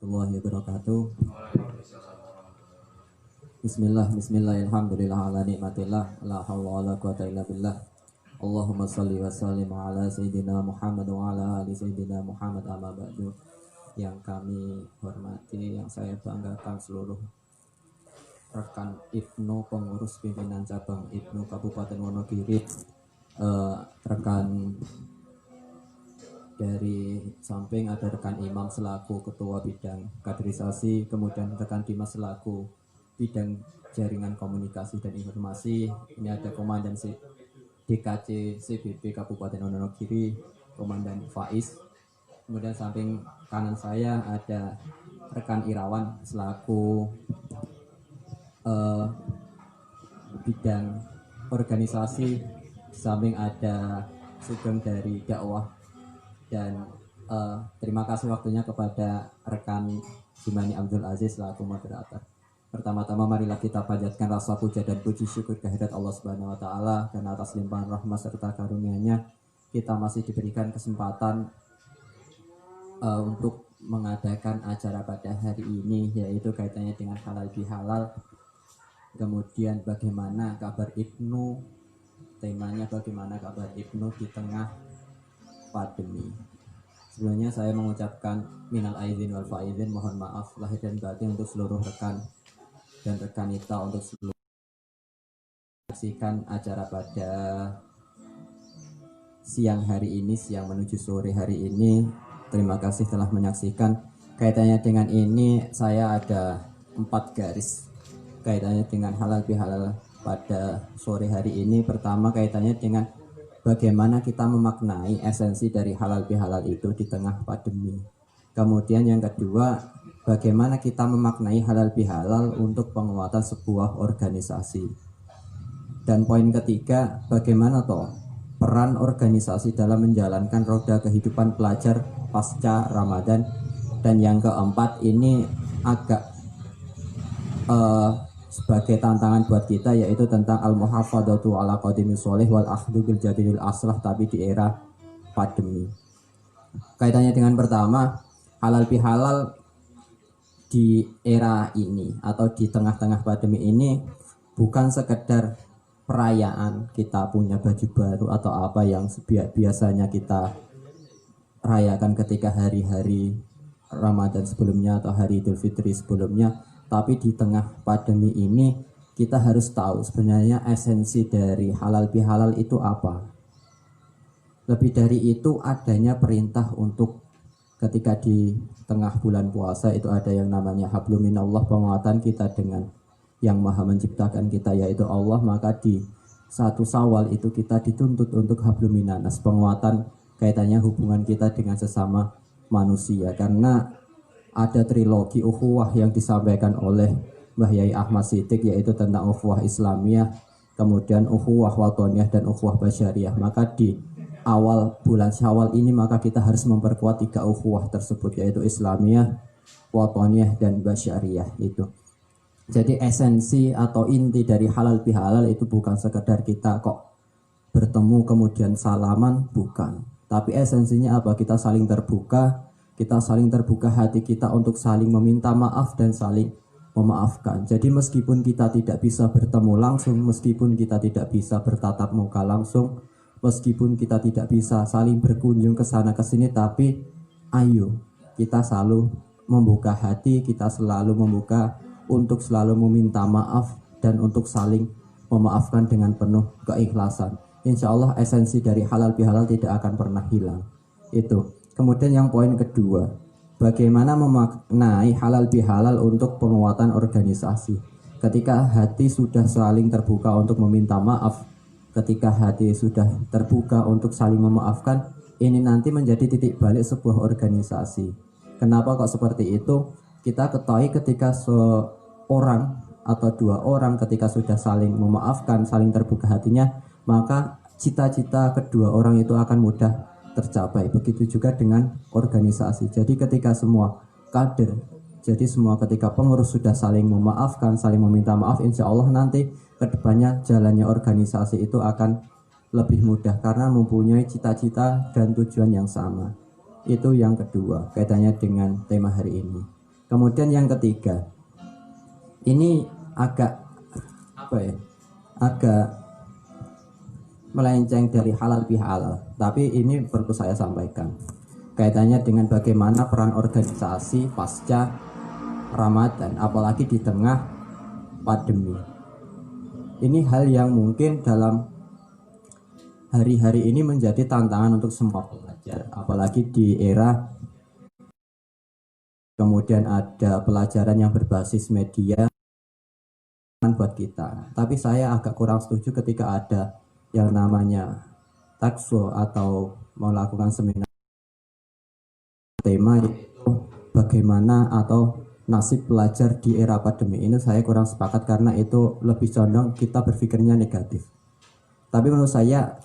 warahmatullahi wabarakatuh. Bismillah, ala nikmatillah, la hawla wala quwata illa billah. Allahumma salli wa sallim ala sayyidina Muhammad wa ala ali sayyidina Muhammad, amma ba'du. Yang kami hormati, yang saya banggakan seluruh rekan Ibnu, pengurus pimpinan cabang Ibnu Kabupaten Wonogiri, rekan dari samping ada rekan Imam selaku ketua bidang kaderisasi, kemudian rekan Dimas selaku bidang jaringan komunikasi dan informasi. Ini ada komandan DKC CBP Kabupaten Wonogiri, Komandan Faiz. Kemudian samping kanan saya ada rekan Irawan selaku bidang organisasi. Samping ada Sugeng dari dakwah. Dan terima kasih waktunya kepada rekan Jimani Abdul Aziz selaku moderator. Pertama-tama marilah kita panjatkan rasa puja dan puji syukur kehadirat Allah Subhanahu wa taala, dan atas limpahan rahmat serta karunia-Nya kita masih diberikan kesempatan untuk mengadakan acara pada hari ini, yaitu kaitannya dengan halal bihalal. Kemudian bagaimana kabar Ibnu, temanya bagaimana kabar Ibnu di tengah pandemi. Sebelumnya saya mengucapkan minal aidin wal faizin, mohon maaf lahir dan batin untuk seluruh rekan dan rekanita, untuk seluruh menyaksikan acara pada siang hari ini, siang menuju sore hari ini. Terima kasih telah menyaksikan. Kaitannya dengan ini saya ada 4 garis kaitannya dengan halal bihalal pada sore hari ini. Pertama, kaitannya dengan bagaimana kita memaknai esensi dari halal bihalal itu di tengah pandemi. Kemudian yang kedua, bagaimana kita memaknai halal bihalal untuk penguatan sebuah organisasi. Dan poin ketiga, bagaimana peran organisasi dalam menjalankan roda kehidupan pelajar pasca Ramadan. Dan yang keempat, ini agak sebagai tantangan buat kita, yaitu tentang al-muhafadzatu ala qadimi sholih wal akhdhu bil jadidil aslah, tapi di era pandemi. Kaitannya dengan pertama, halal bihalal di era ini atau di tengah-tengah pandemi ini bukan sekedar perayaan kita punya baju baru atau apa yang biasanya kita rayakan ketika hari-hari Ramadan sebelumnya atau hari Idul Fitri sebelumnya. Tapi di tengah pandemi ini kita harus tahu sebenarnya esensi dari halal bihalal itu apa. Lebih dari itu, adanya perintah untuk ketika di tengah bulan puasa itu ada yang namanya hablum minallah, penguatan kita dengan yang maha menciptakan kita yaitu Allah. Maka di 1 Syawal itu kita dituntut untuk hablum minanas, penguatan kaitannya hubungan kita dengan sesama manusia. Karena ada trilogi ukhuwah yang disampaikan oleh Mbah Yai Ahmad Siddiq, yaitu tentang ukhuwah Islamiyah, kemudian ukhuwah watoniyah, dan ukhuwah basyariyah. Maka di awal bulan Syawal ini maka kita harus memperkuat 3 ukhuwah tersebut, yaitu Islamiyah, watoniyah, dan basyariyah itu. Jadi esensi atau inti dari halal bihalal itu bukan sekedar kita bertemu kemudian salaman, bukan. Tapi esensinya apa? Kita saling terbuka, hati kita untuk saling meminta maaf dan saling memaafkan. Jadi meskipun kita tidak bisa bertemu langsung, meskipun kita tidak bisa bertatap muka langsung, meskipun kita tidak bisa saling berkunjung ke sana ke sini, tapi ayo kita selalu membuka hati, kita selalu membuka untuk selalu meminta maaf dan untuk saling memaafkan dengan penuh keikhlasan. Insya Allah esensi dari halal bihalal tidak akan pernah hilang. Itu. Kemudian yang poin kedua, bagaimana memaknai halal bihalal untuk penguatan organisasi. Ketika hati sudah saling terbuka untuk meminta maaf, ketika hati sudah terbuka untuk saling memaafkan, ini nanti menjadi titik balik sebuah organisasi. Kenapa kok seperti itu? Kita ketahui ketika seorang atau 2 orang ketika sudah saling memaafkan, saling terbuka hatinya, maka cita-cita kedua orang itu akan mudah tercapai. Begitu juga dengan organisasi. Jadi ketika semua kader, jadi semua ketika pengurus sudah saling memaafkan, saling meminta maaf, insya Allah nanti kedepannya jalannya organisasi itu akan lebih mudah karena mempunyai cita-cita dan tujuan yang sama. Itu yang kedua kaitannya dengan tema hari ini. Kemudian yang ketiga, ini agak agak melenceng dari halal bihalal, tapi ini perlu saya sampaikan kaitannya dengan bagaimana peran organisasi pasca Ramadan, apalagi di tengah pandemi. Ini hal yang mungkin dalam hari-hari ini menjadi tantangan untuk semua pelajar, apalagi di era kemudian ada pelajaran yang berbasis media buat kita. Tapi saya agak kurang setuju ketika ada yang namanya takso atau melakukan seminar tema itu bagaimana atau nasib pelajar di era pandemi ini. Saya kurang sepakat karena itu lebih condong kita berpikirnya negatif. Tapi menurut saya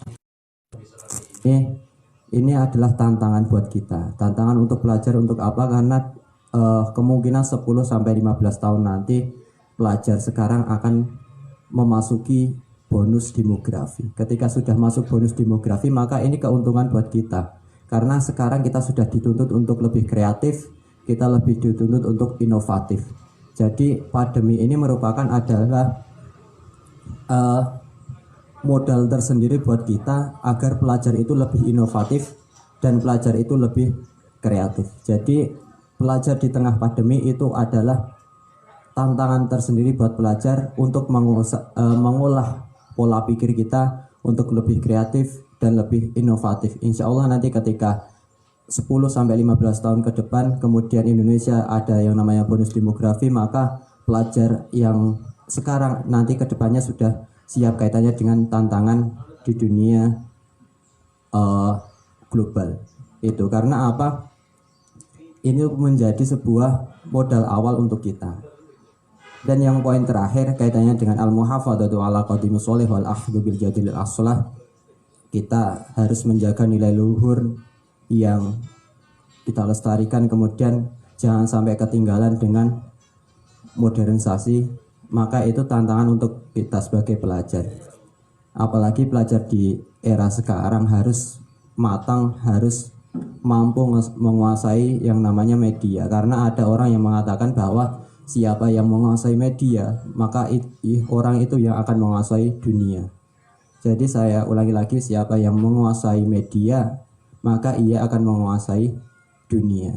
ini adalah tantangan buat kita. Tantangan untuk pelajar untuk apa? Karena kemungkinan 10 sampai 15 tahun nanti pelajar sekarang akan memasuki bonus demografi. Ketika sudah masuk bonus demografi, maka ini keuntungan buat kita. Karena sekarang kita sudah dituntut untuk lebih kreatif, kita lebih dituntut untuk inovatif. Jadi pandemi ini merupakan adalah modal tersendiri buat kita agar pelajar itu lebih inovatif dan pelajar itu lebih kreatif. Jadi pelajar di tengah pandemi itu adalah tantangan tersendiri buat pelajar untuk mengolah pola pikir kita untuk lebih kreatif dan lebih inovatif. Insya Allah nanti ketika 10-15 tahun ke depan kemudian Indonesia ada yang namanya bonus demografi, maka pelajar yang sekarang nanti ke depannya sudah siap kaitannya dengan tantangan di dunia global itu. Karena apa? Ini menjadi sebuah modal awal untuk kita. Dan yang poin terakhir kaitannya dengan al-muhafadzatu ala qadimis sholih wal akhdhu bil jadil aslah. Kita harus menjaga nilai luhur yang kita lestarikan, kemudian jangan sampai ketinggalan dengan modernisasi. Maka itu tantangan untuk kita sebagai pelajar, apalagi pelajar di era sekarang harus matang, harus mampu menguasai yang namanya media. Karena ada orang yang mengatakan bahwa siapa yang menguasai media, maka orang itu yang akan menguasai dunia. Jadi saya ulangi lagi, siapa yang menguasai media, maka ia akan menguasai dunia.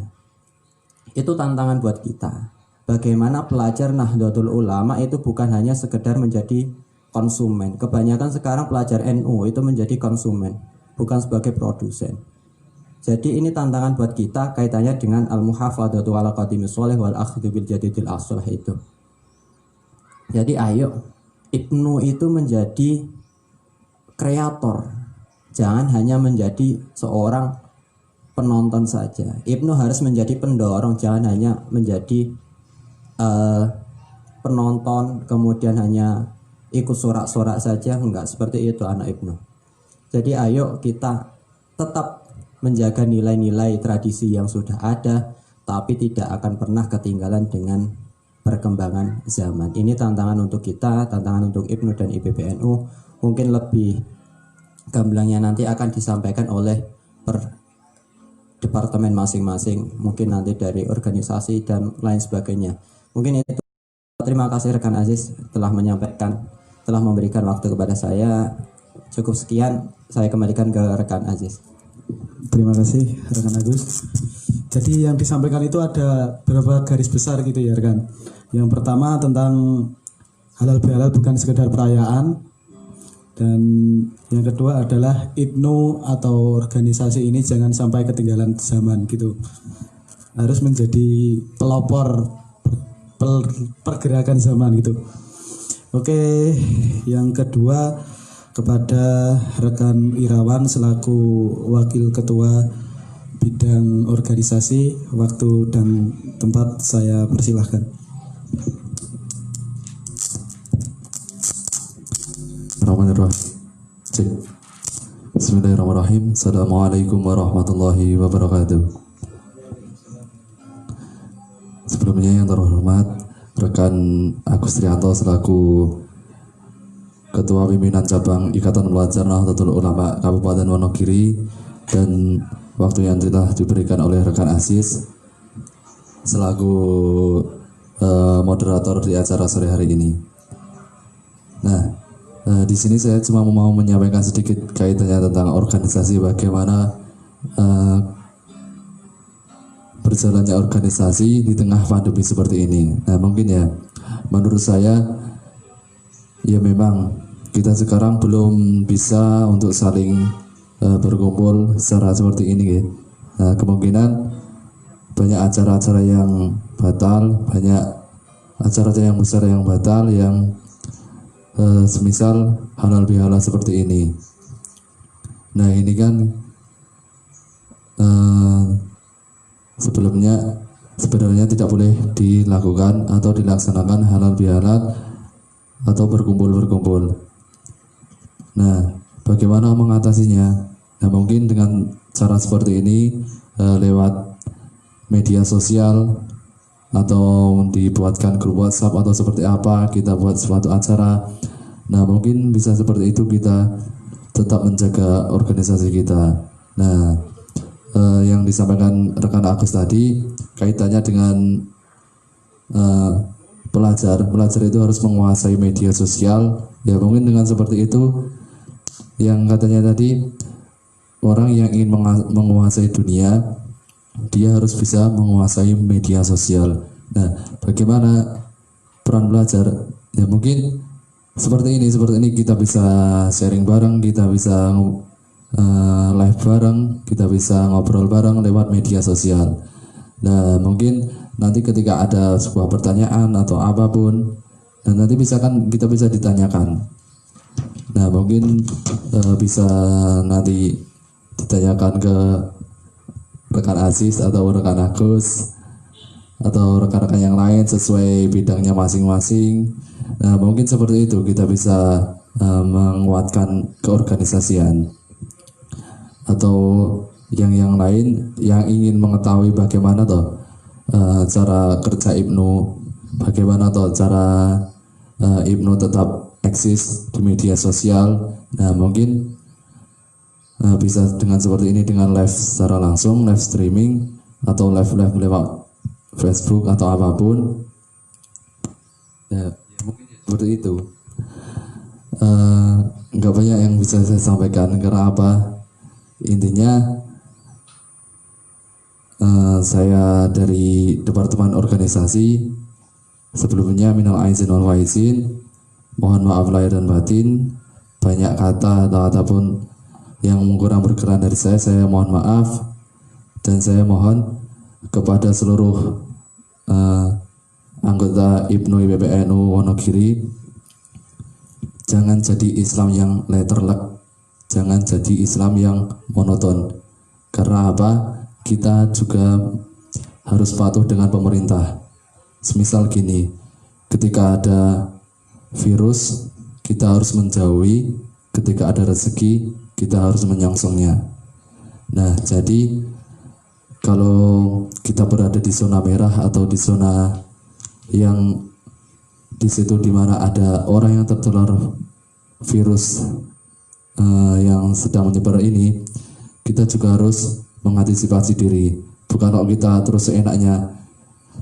Itu tantangan buat kita. Bagaimana pelajar Nahdlatul Ulama itu bukan hanya sekedar menjadi konsumen. Kebanyakan sekarang pelajar NU itu menjadi konsumen, bukan sebagai produsen. Jadi ini tantangan buat kita kaitannya dengan al-muhafadzatu ala qadimis sholih wal akhdhu bil jadidil aslah itu. Jadi ayo, Ibnu itu menjadi kreator, jangan hanya menjadi seorang penonton saja. Ibnu harus menjadi pendorong, jangan hanya menjadi penonton kemudian hanya ikut sorak-sorak saja. Enggak seperti itu anak Ibnu. Jadi ayo kita tetap menjaga nilai-nilai tradisi yang sudah ada, tapi tidak akan pernah ketinggalan dengan perkembangan zaman. Ini tantangan untuk kita, tantangan untuk Ibnu dan IPBNU. Mungkin lebih gamblangnya nanti akan disampaikan oleh per departemen masing-masing, mungkin nanti dari organisasi dan lain sebagainya. Mungkin itu. Terima kasih rekan Aziz telah menyampaikan, telah memberikan waktu kepada saya. Cukup sekian, saya kembalikan ke rekan Aziz. Terima kasih rekan Agus. Jadi yang disampaikan itu ada beberapa garis besar gitu ya rekan. Yang pertama tentang halal bihalal bukan sekedar perayaan. Dan yang kedua adalah Ibnu atau organisasi ini jangan sampai ketinggalan zaman gitu. Harus menjadi pelopor pergerakan zaman gitu. Oke, yang kedua kepada rekan Irawan selaku wakil ketua bidang organisasi, waktu dan tempat saya persilahkan. Bismillahirrahmanirrahim. Assalamualaikum warahmatullahi wabarakatuh. Sebelumnya yang terhormat rekan Agus Trianto selaku Ketua Pimpinan Cabang Ikatan Pelajar Nahdlatul Ulama Kabupaten Wonogiri, dan waktu yang telah diberikan oleh rekan Aziz selaku moderator di acara sore hari ini. Nah, di sini saya cuma mau menyampaikan sedikit kaitannya tentang organisasi, bagaimana berjalannya organisasi di tengah pandemi seperti ini. Nah, mungkin ya, menurut saya ya memang kita sekarang belum bisa untuk saling berkumpul secara seperti ini ya. Nah, kemungkinan banyak acara-acara yang batal, banyak acara-acara yang besar yang batal, yang semisal halal bihalal seperti ini. Nah, ini kan sebenarnya tidak boleh dilakukan atau dilaksanakan halal bihalal atau berkumpul. Nah, bagaimana mengatasinya? Nah, mungkin dengan cara seperti ini, lewat media sosial atau dibuatkan grup WhatsApp atau seperti apa, kita buat suatu acara. Nah, mungkin bisa seperti itu, kita tetap menjaga organisasi kita. Nah, yang disampaikan rekan Agus tadi kaitannya dengan pelajar itu harus menguasai media sosial. Ya, mungkin dengan seperti itu, yang katanya tadi, orang yang ingin menguasai dunia, dia harus bisa menguasai media sosial. Nah, bagaimana peran belajar? Ya, mungkin seperti ini kita bisa sharing bareng, kita bisa live bareng, kita bisa ngobrol bareng lewat media sosial. Nah, mungkin nanti ketika ada sebuah pertanyaan atau apapun, dan nanti kita bisa ditanyakan. Nah, mungkin bisa nanti ditanyakan ke rekan Aziz atau rekan Agus atau rekan-rekan yang lain sesuai bidangnya masing-masing. Nah, mungkin seperti itu kita bisa menguatkan keorganisasian. Atau yang lain yang ingin mengetahui bagaimana cara kerja Ibnu, bagaimana cara Ibnu tetap eksis di media sosial. Nah, mungkin bisa dengan seperti ini, dengan live secara langsung, live streaming atau live lewat Facebook atau apapun. Ya, mungkin seperti itu. Nggak banyak yang bisa saya sampaikan karena apa? Intinya saya dari Departemen Organisasi, sebelumnya minal aizin wal faizin, mohon maaf lahir dan batin, banyak kata atau ataupun yang kurang berkenan dari saya mohon maaf. Dan saya mohon kepada seluruh anggota Ibnu IPPNU Wonogiri, jangan jadi Islam yang letterlek, jangan jadi Islam yang monoton. Karena apa? Kita juga harus patuh dengan pemerintah. Semisal gini, ketika ada virus, kita harus menjauhi. Ketika ada rezeki, kita harus menyongsongnya. Nah, jadi kalau kita berada di zona merah atau di zona yang di situ dimana ada orang yang tertular virus yang sedang menyebar ini, kita juga harus mengantisipasi diri. Bukan kalau kita terus seenaknya,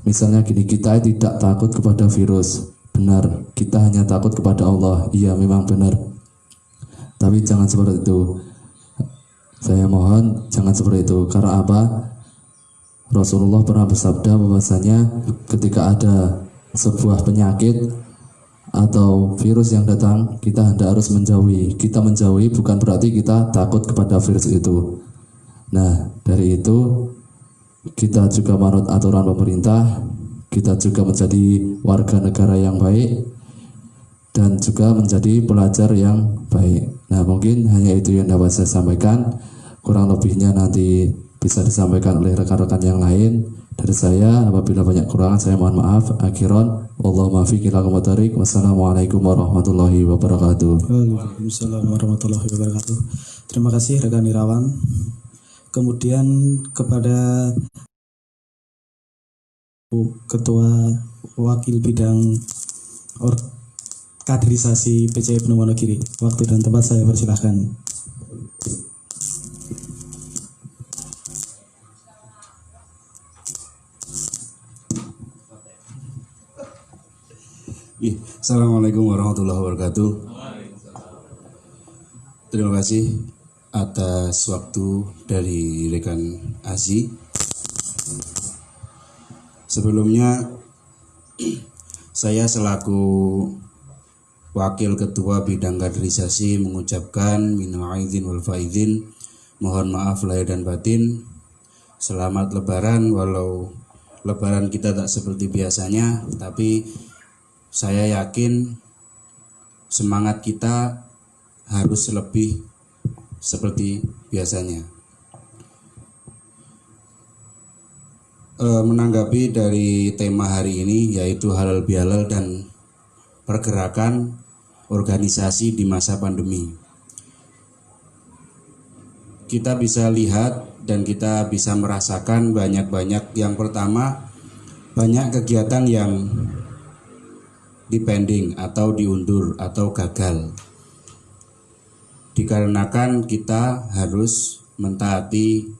misalnya gini, kita tidak takut kepada virus, benar, kita hanya takut kepada Allah, iya memang benar, tapi jangan seperti itu. Saya mohon jangan seperti itu. Karena apa? Rasulullah pernah bersabda bahwasanya ketika ada sebuah penyakit atau virus yang datang, kita hendak harus menjauhi. Kita menjauhi bukan berarti kita takut kepada virus itu. Nah, dari itu kita juga manut aturan pemerintah, kita juga menjadi warga negara yang baik, dan juga menjadi pelajar yang baik. Nah, mungkin hanya itu yang dapat saya sampaikan. Kurang lebihnya nanti bisa disampaikan oleh rekan-rekan yang lain. Dari saya, apabila banyak kurangan saya mohon maaf. Akhiran, Allahumma fiqh ila qomatarik. Wassalamualaikum warahmatullahi wabarakatuh. Waalaikumsalam warahmatullahi wabarakatuh. Terima kasih rekan Irawan. Kemudian kepada Ketua Wakil Bidang Kaderisasi PCI Ibnu Wonogiri, waktu dan tempat saya persilahkan. Assalamualaikum warahmatullahi wabarakatuh. Terima kasih atas waktu dari rekan Azi. Sebelumnya saya selaku Wakil Ketua Bidang Kaderisasi mengucapkan minal aidin wal faizin, mohon maaf lahir dan batin. Selamat Lebaran, walau Lebaran kita tak seperti biasanya, tapi saya yakin semangat kita harus lebih seperti biasanya. Menanggapi dari tema hari ini, yaitu halal bihalal dan pergerakan organisasi di masa pandemi. Kita bisa lihat dan kita bisa merasakan banyak-banyak. Yang pertama, banyak kegiatan yang dipending atau diundur atau gagal, dikarenakan kita harus mentaati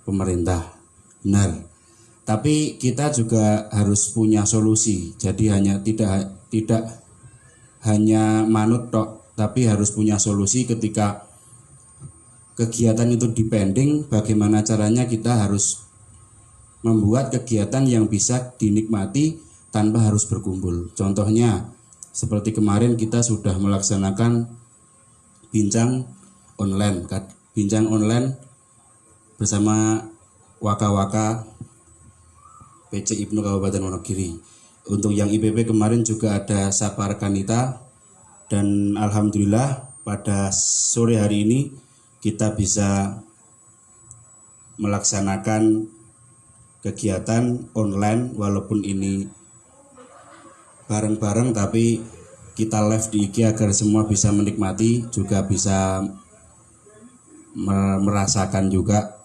pemerintah. Benar. Tapi kita juga harus punya solusi. Jadi tidak hanya manut tok, tapi harus punya solusi ketika kegiatan itu dipending. Bagaimana caranya kita harus membuat kegiatan yang bisa dinikmati tanpa harus berkumpul. Contohnya seperti kemarin kita sudah melaksanakan bincang online bersama waka-waka PC Ibnu Kabupaten Wonogiri. Untuk yang IPP kemarin juga ada Sapa Rekanita, dan alhamdulillah pada sore hari ini kita bisa melaksanakan kegiatan online, walaupun ini bareng-bareng tapi kita live di IG agar semua bisa menikmati, juga bisa merasakan juga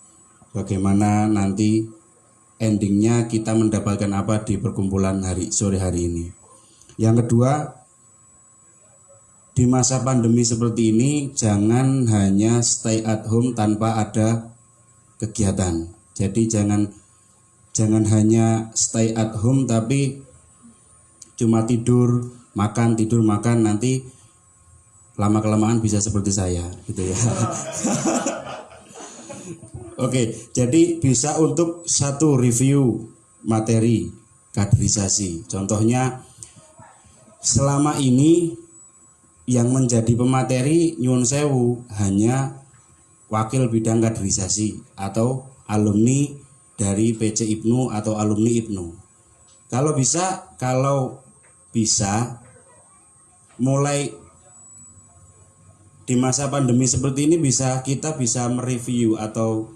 bagaimana nanti endingnya kita mendapatkan apa di perkumpulan sore hari ini. Yang kedua, di masa pandemi seperti ini jangan hanya stay at home tanpa ada kegiatan. Jadi jangan hanya stay at home tapi cuma tidur makan, nanti lama kelamaan bisa seperti saya gitu ya. Oke, jadi bisa untuk satu review materi kaderisasi. Contohnya selama ini yang menjadi pemateri nyuwun sewu hanya wakil bidang kaderisasi atau alumni dari PC Ibnu atau alumni Ibnu. Kalau bisa mulai di masa pandemi seperti ini kita bisa mereview atau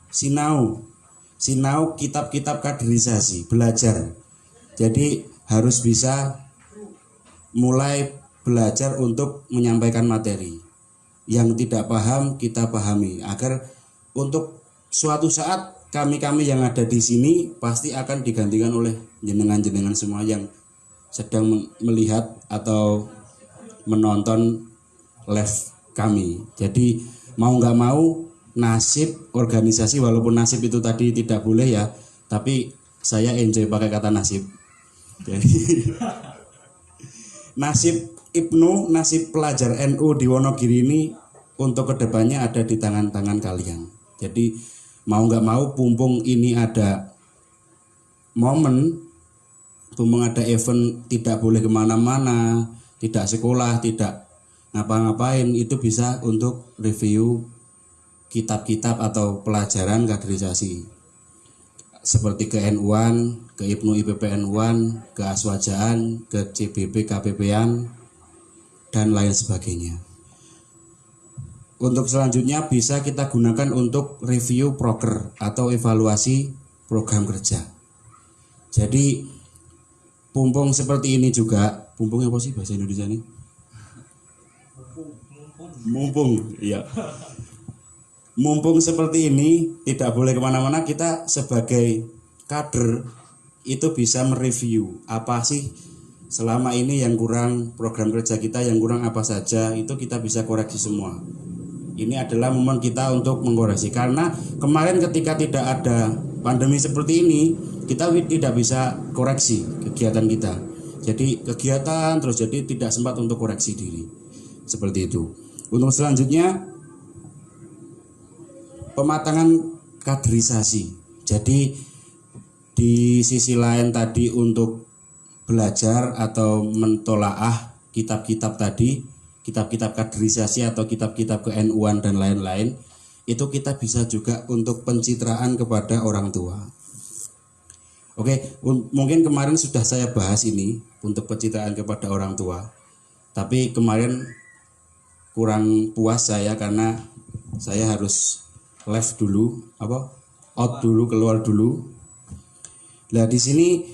sinau kitab-kitab kaderisasi, belajar. Jadi harus bisa mulai belajar untuk menyampaikan materi. Yang tidak paham kita pahami, agar untuk suatu saat kami yang ada di sini pasti akan digantikan oleh jenengan semua yang sedang melihat atau menonton live kami. Jadi mau nggak mau nasib organisasi, walaupun nasib itu tadi tidak boleh ya, tapi saya enjoy pakai kata nasib. Jadi nasib Ibnu, nasib pelajar NU di Wonogiri ini untuk kedepannya ada di tangan-tangan kalian. Jadi mau nggak mau, pumpung ini ada momen, pumpung ada event, tidak boleh kemana-mana, tidak sekolah, tidak ngapa-ngapain, itu bisa untuk review kitab-kitab atau pelajaran kaderisasi seperti ke NU-an, ke Ibnu IPP NU-an, ke Aswajaan, ke CBB KPP-an, dan lain sebagainya. Untuk selanjutnya bisa kita gunakan untuk review proker atau evaluasi program kerja. Jadi pumpung seperti ini juga, pumpung apa sih bahasa Indonesia ini? Mumpung, iya. Mumpung seperti ini tidak boleh kemana-mana, kita sebagai kader itu bisa mereview apa sih selama ini yang kurang, program kerja kita yang kurang apa saja, itu kita bisa koreksi semua. Ini adalah momen kita untuk mengkoreksi, karena kemarin ketika tidak ada pandemi seperti ini, kita tidak bisa koreksi kegiatan kita. Jadi kegiatan terus, jadi tidak sempat untuk koreksi diri. Seperti itu. Untuk selanjutnya, pematangan kaderisasi. Jadi di sisi lain tadi untuk belajar atau mentolaah kitab-kitab tadi, kitab-kitab kaderisasi atau kitab-kitab ke-NU-an dan lain-lain, itu kita bisa juga untuk pencitraan kepada orang tua. Oke, mungkin kemarin sudah saya bahas ini untuk pencitraan kepada orang tua. Tapi kemarin kurang puas saya karena saya harus left dulu, out dulu, keluar dulu. Nah, di sini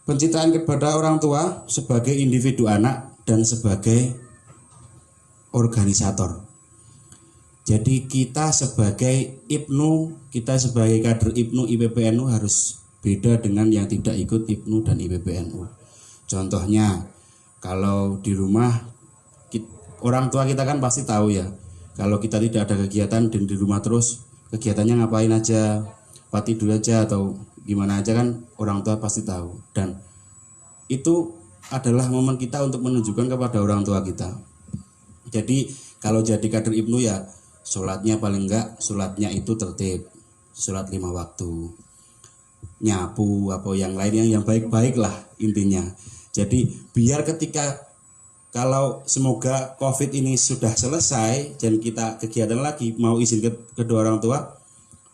pencitraan kepada orang tua sebagai individu anak dan sebagai organisator. Jadi kita sebagai IPNU, kita sebagai kader IPNU IPPNU harus beda dengan yang tidak ikut IPNU dan IPPNU. Contohnya, kalau di rumah orang tua kita kan pasti tahu ya, kalau kita tidak ada kegiatan dan di rumah terus, kegiatannya ngapain aja, apa tidur aja atau gimana aja, kan orang tua pasti tahu. Dan itu adalah momen kita untuk menunjukkan kepada orang tua kita. Jadi kalau jadi kader IPNU ya sholatnya paling enggak, sholatnya itu tertib, sholat 5 waktu, nyapu apa yang lain yang baik-baik lah intinya. Jadi biar ketika kalau semoga COVID ini sudah selesai dan kita kegiatan lagi, mau izin ke kedua orang tua,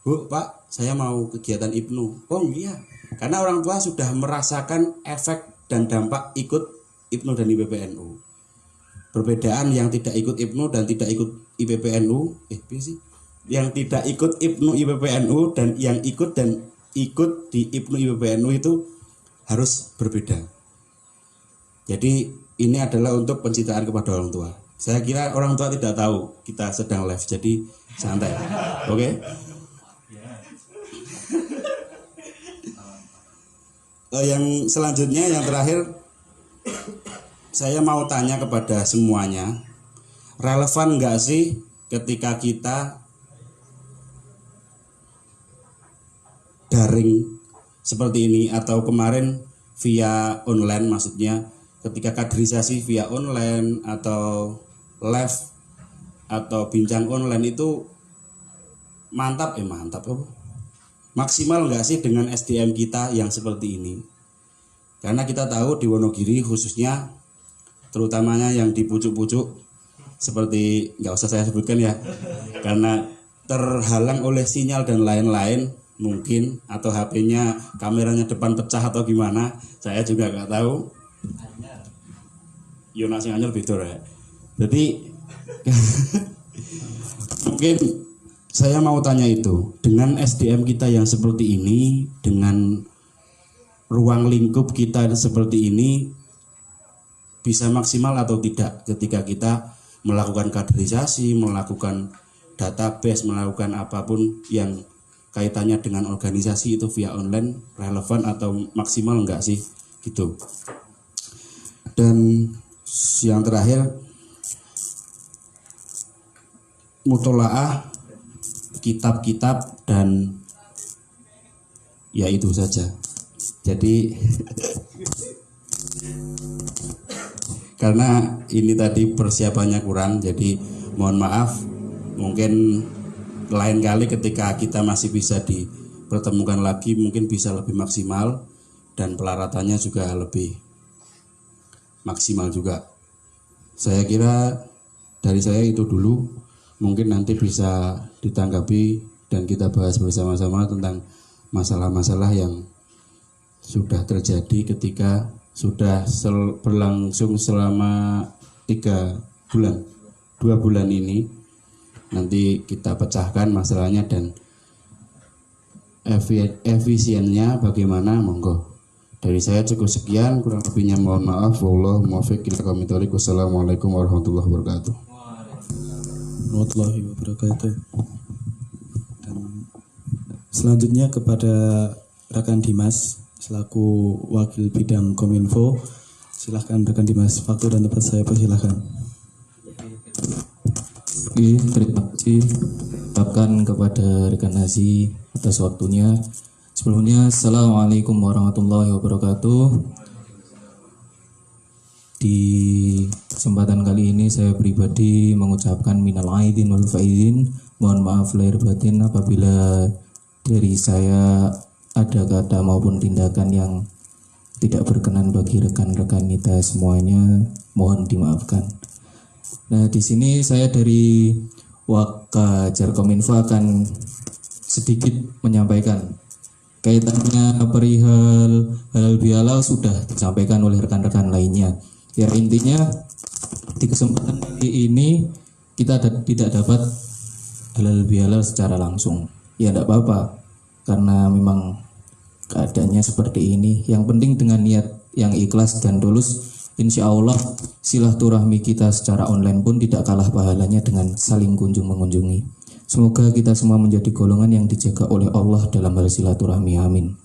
Bu, Pak, saya mau kegiatan IPNU. Oh iya, karena orang tua sudah merasakan efek dan dampak ikut IPNU dan IPPNU. Perbedaan yang tidak ikut IPNU dan tidak ikut IPPNU, yang tidak ikut IPNU IPPNU dan yang ikut di IPNU IPPNU itu harus berbeda. Jadi ini adalah untuk pencitraan kepada orang tua. Saya kira orang tua tidak tahu kita sedang live, jadi santai. Oke? Yang selanjutnya, yang terakhir, saya mau tanya kepada semuanya, relevan nggak sih ketika kita daring seperti ini atau kemarin via online, maksudnya ketika kaderisasi via online atau live atau bincang online itu mantap maksimal nggak sih dengan SDM kita yang seperti ini? Karena kita tahu di Wonogiri khususnya, terutamanya yang di pucuk-pucuk seperti, nggak usah saya sebutkan ya, karena terhalang oleh sinyal dan lain-lain mungkin, atau HP-nya kameranya depan pecah atau gimana, saya juga nggak tahu. Yona sing anyar beda ya. Jadi mungkin saya mau tanya itu, dengan SDM kita yang seperti ini, dengan ruang lingkup kita seperti ini, bisa maksimal atau tidak ketika kita melakukan kaderisasi, melakukan database, melakukan apapun yang kaitannya dengan organisasi itu via online, relevan atau maksimal enggak sih gitu. Dan yang terakhir, mutolaah kitab-kitab dan ya itu saja. Jadi karena ini tadi persiapannya kurang, jadi mohon maaf, mungkin lain kali ketika kita masih bisa dipertemukan lagi mungkin bisa lebih maksimal dan pelaratannya juga lebih maksimal juga. Saya kira dari saya itu dulu, mungkin nanti bisa ditanggapi dan kita bahas bersama-sama tentang masalah-masalah yang sudah terjadi ketika sudah berlangsung selama 3 bulan, 2 bulan ini. Nanti kita pecahkan masalahnya dan efisiennya bagaimana, monggo. Dari saya cukup sekian, kurang lebihnya mohon maaf. Wallahu muwaffiq ila aqwamit thoriq. Wassalamualaikum warahmatullahi wabarakatuh. Warahmatullahi wabarakatuh. Dan selanjutnya kepada rekan Dimas selaku wakil bidang Kominfo, silahkan rekan Dimas, waktu dan tempat saya persilahkan. Terima kasih ucapkan kepada rekan Haji atas waktunya. Sebelumnya, Assalamualaikum warahmatullahi wabarakatuh. Di kesempatan kali ini saya pribadi mengucapkan minal aidin wal faizin. Mohon maaf lahir batin apabila dari saya ada kata maupun tindakan yang tidak berkenan bagi rekan-rekan kita semuanya. Mohon dimaafkan. Nah, di sini saya dari Waka Jarkominfo akan sedikit menyampaikan kaitannya perihal halal bihalal sudah disampaikan oleh rekan-rekan lainnya. Ya, intinya di kesempatan kali ini kita tidak dapat halal bihalal secara langsung. Ya tidak apa-apa karena memang keadaannya seperti ini. Yang penting dengan niat yang ikhlas dan tulus, insya Allah silaturahmi kita secara online pun tidak kalah pahalanya dengan saling kunjung mengunjungi. Semoga kita semua menjadi golongan yang dijaga oleh Allah dalam hal silaturahmi. Amin.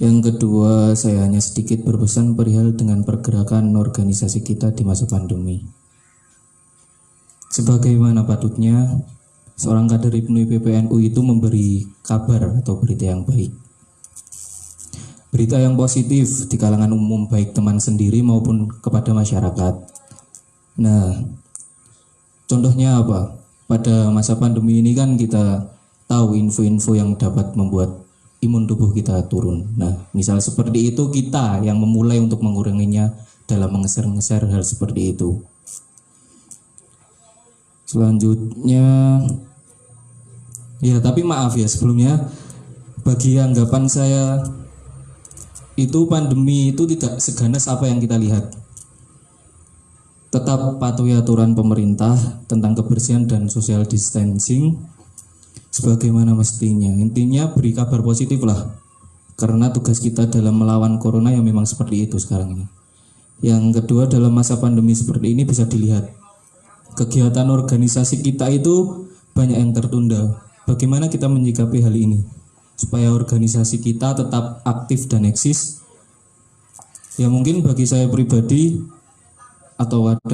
Yang kedua, saya hanya sedikit berpesan perihal dengan pergerakan organisasi kita di masa pandemi. Sebagaimana patutnya, seorang kader IPNU PPNU itu memberi kabar atau berita yang baik. Berita yang positif di kalangan umum, baik teman sendiri maupun kepada masyarakat. Nah, contohnya apa? Pada masa pandemi ini kan kita tahu info-info yang dapat membuat imun tubuh kita turun. Nah, misal seperti itu kita yang memulai untuk menguranginya dalam mengeser-ngeser hal seperti itu. Selanjutnya, ya tapi maaf ya sebelumnya, bagi anggapan saya itu pandemi itu tidak seganas apa yang kita lihat. Tetap patuhi aturan pemerintah tentang kebersihan dan social distancing sebagaimana mestinya. Intinya beri kabar positif lah, karena tugas kita dalam melawan corona yang memang seperti itu sekarang ini. Yang kedua, dalam masa pandemi seperti ini bisa dilihat kegiatan organisasi kita itu banyak yang tertunda. Bagaimana kita menyikapi hal ini supaya organisasi kita tetap aktif dan eksis? Ya mungkin bagi saya pribadi atau ada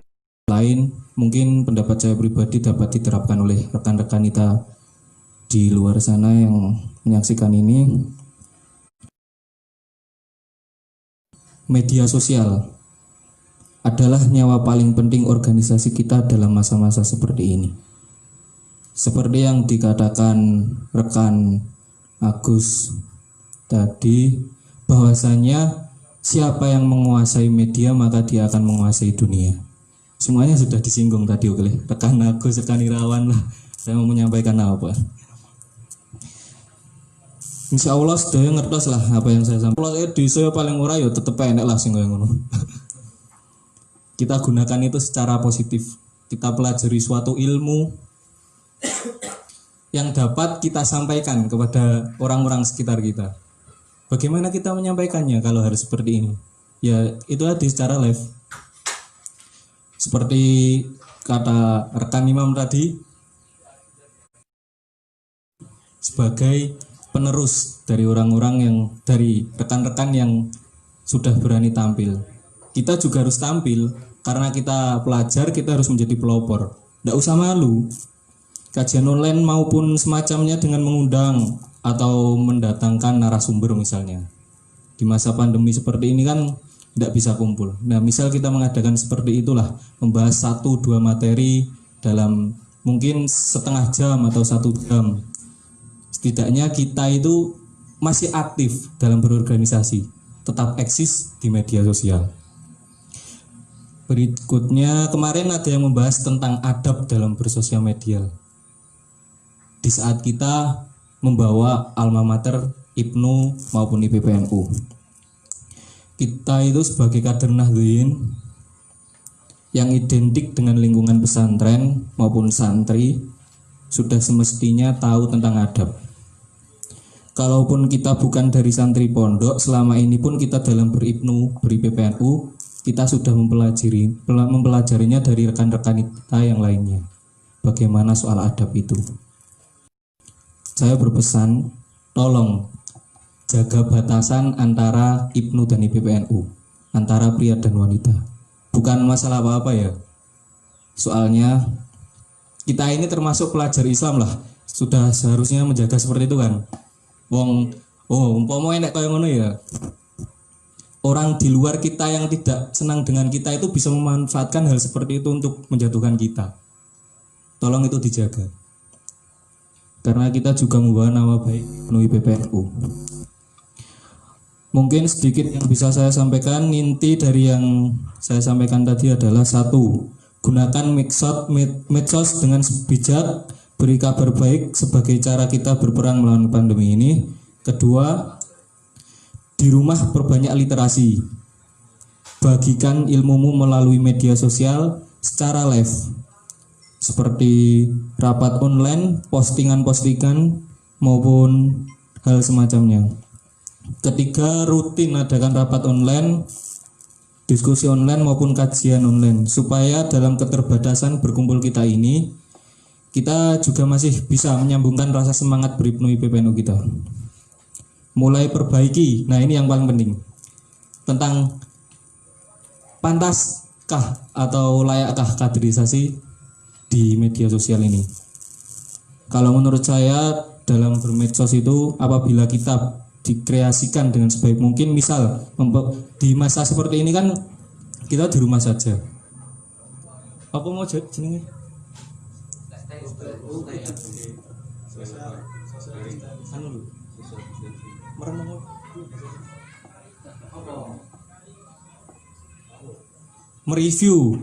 lain, mungkin pendapat saya pribadi dapat diterapkan oleh rekan-rekan kita di luar sana yang menyaksikan ini. Media sosial adalah nyawa paling penting organisasi kita dalam masa-masa seperti ini. Seperti yang dikatakan rekan Agus tadi, bahwasanya siapa yang menguasai media maka dia akan menguasai dunia. Semuanya sudah disinggung tadi oleh rekan Agus, rekan Irawan lah. Saya mau menyampaikan apa? Insya Allah sedaya ngertos lah apa yang saya sampaikan. Kalau di saya paling murah ya tetep enak lah sing ngono. Kita gunakan itu secara positif. Kita pelajari suatu ilmu yang dapat kita sampaikan kepada orang-orang sekitar kita. Bagaimana kita menyampaikannya kalau harus seperti ini? Ya itu tadi secara live. Seperti kata rekan Imam tadi, sebagai penerus dari orang-orang yang, dari rekan-rekan yang sudah berani tampil. Kita juga harus tampil, karena kita pelajar, kita harus menjadi pelopor. Tidak usah malu. Kajian online maupun semacamnya dengan mengundang atau mendatangkan narasumber misalnya. Di masa pandemi seperti ini kan tidak bisa kumpul. Nah, misal kita mengadakan seperti itulah, membahas 1-2 materi dalam mungkin setengah jam atau 1 jam. Setidaknya kita itu masih aktif dalam berorganisasi, tetap eksis di media sosial. Berikutnya, kemarin ada yang membahas tentang adab dalam bersosial media. Di saat kita membawa alma mater IPNU maupun IPPNU, kita itu sebagai kader Nahdliyin yang identik dengan lingkungan pesantren maupun santri sudah semestinya tahu tentang adab. Kalaupun kita bukan dari santri pondok, selama ini pun kita dalam berIPNU, berIPPNU, kita sudah mempelajarinya dari rekan-rekan kita yang lainnya. Bagaimana soal adab itu? Saya berpesan, tolong jaga batasan antara IPNU dan IPPNU, antara pria dan wanita. Bukan masalah apa-apa ya. Soalnya kita ini termasuk pelajar Islam lah, sudah seharusnya menjaga seperti itu kan. Wong umpama nek kaya ngono ya. Orang di luar kita yang tidak senang dengan kita itu bisa memanfaatkan hal seperti itu untuk menjatuhkan kita. Tolong itu dijaga. Karena kita juga membawa nama baik penuhi PPNU. Mungkin sedikit yang bisa saya sampaikan, inti dari yang saya sampaikan tadi adalah satu, gunakan medsos dengan bijak, beri kabar baik sebagai cara kita berperang melawan pandemi ini. Kedua, di rumah perbanyak literasi, bagikan ilmumu melalui media sosial secara live, seperti rapat online, postingan-postingan maupun hal semacamnya. Ketiga, rutin adakan rapat online, diskusi online maupun kajian online, supaya dalam keterbatasan berkumpul kita ini, kita juga masih bisa menyambungkan rasa semangat beribnu PPNU kita. Mulai perbaiki, nah ini yang paling penting, tentang pantaskah atau layakkah kaderisasi di media sosial ini. Kalau menurut saya dalam bermedsos itu, apabila kita dikreasikan dengan sebaik mungkin, misal di masa seperti ini kan kita di rumah saja. Apa mau jenenge? Mereview.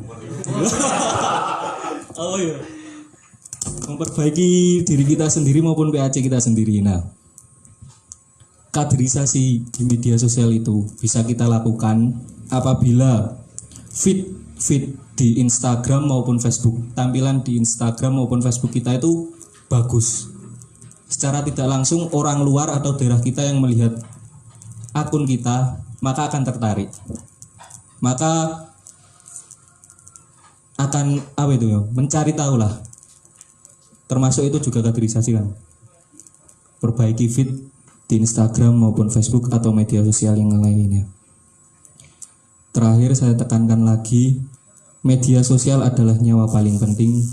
Oh iya. Memperbaiki diri kita sendiri maupun PAC kita sendiri. Nah, kaderisasi di media sosial itu bisa kita lakukan apabila feed di Instagram maupun Facebook, tampilan di Instagram maupun Facebook kita itu bagus. Secara tidak langsung orang luar atau daerah kita yang melihat akun kita maka akan tertarik, maka akan mencari tahu lah. Termasuk itu juga kaderisasi kan, perbaiki feed di Instagram maupun Facebook atau media sosial yang lainnya. Terakhir saya tekankan lagi, media sosial adalah nyawa paling penting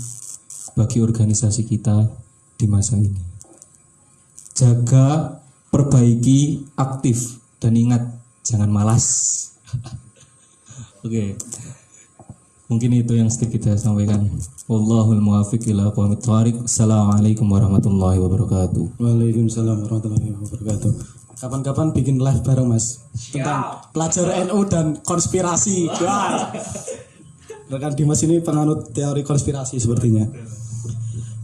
bagi organisasi kita di masa ini. Jaga, perbaiki, aktif, dan ingat jangan malas. Oke. Mungkin itu yang sedikit saya sampaikan. Wallahul muwaffiq ila aqwamit thoriq. Assalamualaikum warahmatullahi wabarakatuh. Waalaikumsalam warahmatullahi wabarakatuh. Kapan-kapan bikin live bareng Mas tentang pelajar NU dan konspirasi. Wah. Rekan Dimas ini penganut teori konspirasi sepertinya.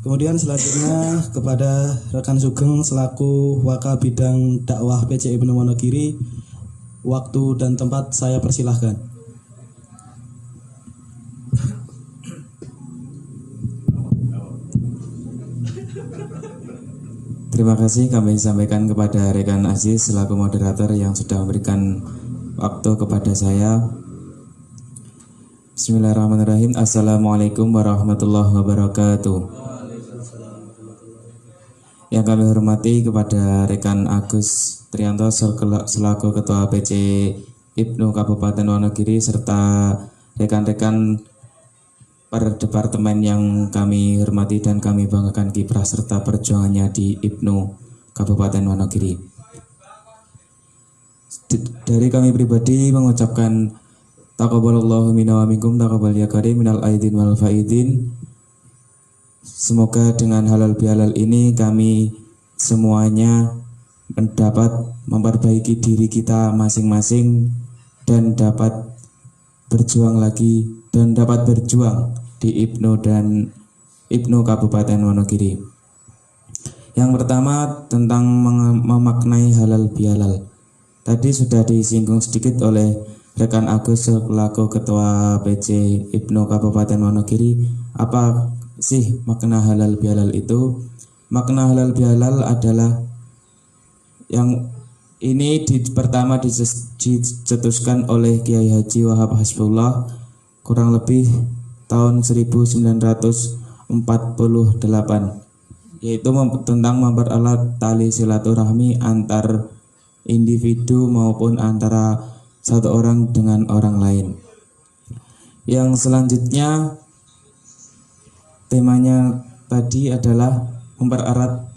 Kemudian selanjutnya kepada rekan Sugeng selaku Waka Bidang Dakwah PC Ibnu Wonogiri, waktu dan tempat saya persilahkan. Terima kasih kami sampaikan kepada rekan Aziz selaku moderator yang sudah memberikan waktu kepada saya. Bismillahirrahmanirrahim. Assalamualaikum warahmatullahi wabarakatuh. Yang kami hormati kepada rekan Agus Trianto selaku Ketua PC Ibnu Kabupaten Wonogiri serta rekan-rekan per departemen yang kami hormati dan kami banggakan kiprah serta perjuangannya di Ibnu Kabupaten Wonogiri. Dari kami pribadi mengucapkan taqabbalallahu minna wa minkum taqabbal ya karim minal aidin wal faidin. Semoga dengan halal bihalal ini kami semuanya dapat memperbaiki diri kita masing-masing dan dapat berjuang lagi dan dapat berjuang di Ibnu dan Ibnu Kabupaten Wonogiri. Yang pertama tentang memaknai halal bihalal. Tadi sudah disinggung sedikit oleh rekan Agus selaku Ketua PC Ibnu Kabupaten Wonogiri. Apa sih makna halal bihalal itu? Makna halal bihalal adalah yang ini pertama dicetuskan oleh Kiai Haji Wahab Hasbullah kurang lebih tahun 1948, yaitu tentang mempererat tali silaturahmi antar individu maupun antara satu orang dengan orang lain. Yang selanjutnya temanya tadi adalah mempererat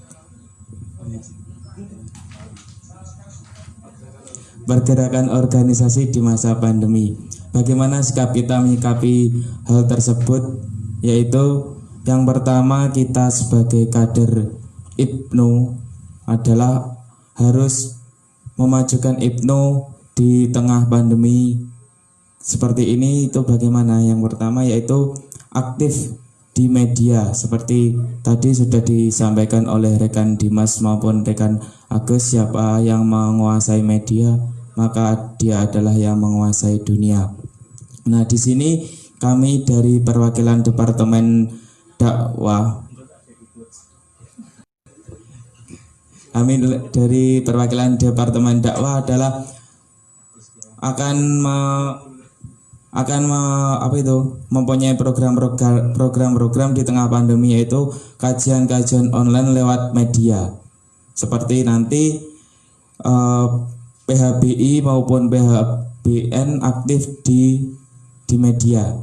pergerakan organisasi di masa pandemi. Bagaimana sikap kita menyikapi hal tersebut? Yaitu yang pertama, kita sebagai kader IPNU adalah harus memajukan IPNU di tengah pandemi seperti ini. Itu bagaimana? Yang pertama yaitu aktif di media, seperti tadi sudah disampaikan oleh rekan Dimas maupun rekan Agus, siapa yang menguasai media maka dia adalah yang menguasai dunia. Nah, di sini kami dari perwakilan Departemen Dakwah, adalah mempunyai program-program di tengah pandemi, yaitu kajian-kajian online lewat media. Seperti nanti PHBI maupun PHBN aktif di media.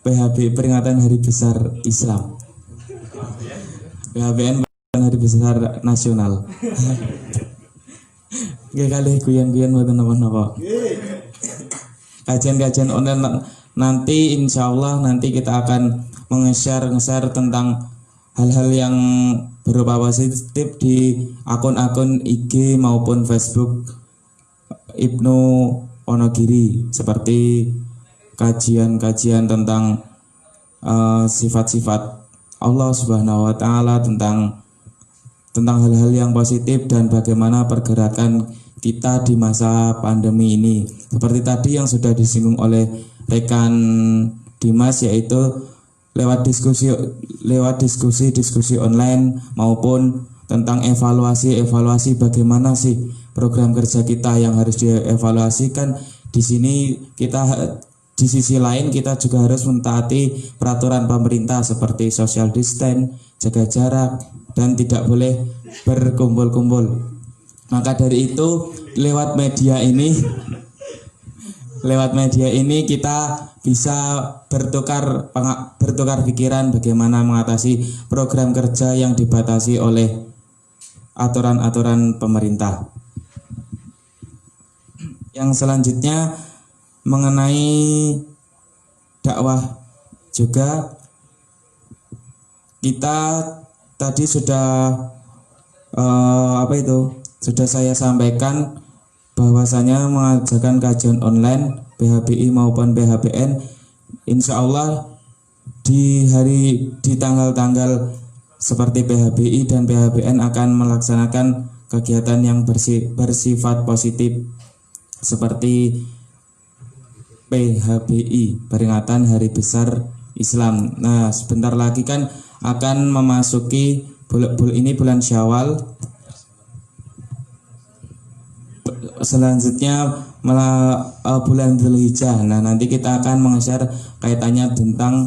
PHB peringatan Hari Besar Islam. PHBN peringatan Hari Besar Nasional. Nggih kalih guyon-guyon mboten napa-napa. Kajian-kajian online nanti insya Allah nanti kita akan nge-share tentang hal-hal yang berupa positif di akun-akun IG maupun Facebook IPNU Wonogiri, seperti kajian-kajian tentang sifat-sifat Allah Subhanahu wa taala, tentang hal-hal yang positif dan bagaimana pergerakan kita di masa pandemi ini. Seperti tadi yang sudah disinggung oleh rekan Dimas, yaitu lewat diskusi online maupun tentang evaluasi bagaimana sih program kerja kita yang harus dievaluasikan. Di sini kita di sisi lain kita juga harus mentaati peraturan pemerintah seperti social distance, jaga jarak, dan tidak boleh berkumpul-kumpul. Maka dari itu lewat media ini kita bisa bertukar pikiran bagaimana mengatasi program kerja yang dibatasi oleh aturan-aturan pemerintah. Yang selanjutnya mengenai dakwah juga, kita tadi sudah sudah saya sampaikan bahwasanya mengajarkan kajian online PHBI maupun PHBN, insya Allah di tanggal-tanggal seperti PHBI dan PHBN akan melaksanakan kegiatan yang bersifat positif seperti PHBI, peringatan Hari Besar Islam. Nah, sebentar lagi kan akan memasuki bulan Syawal. Selanjutnya bulan Dzulhijjah. Nah, nanti kita akan meng-share kaitannya tentang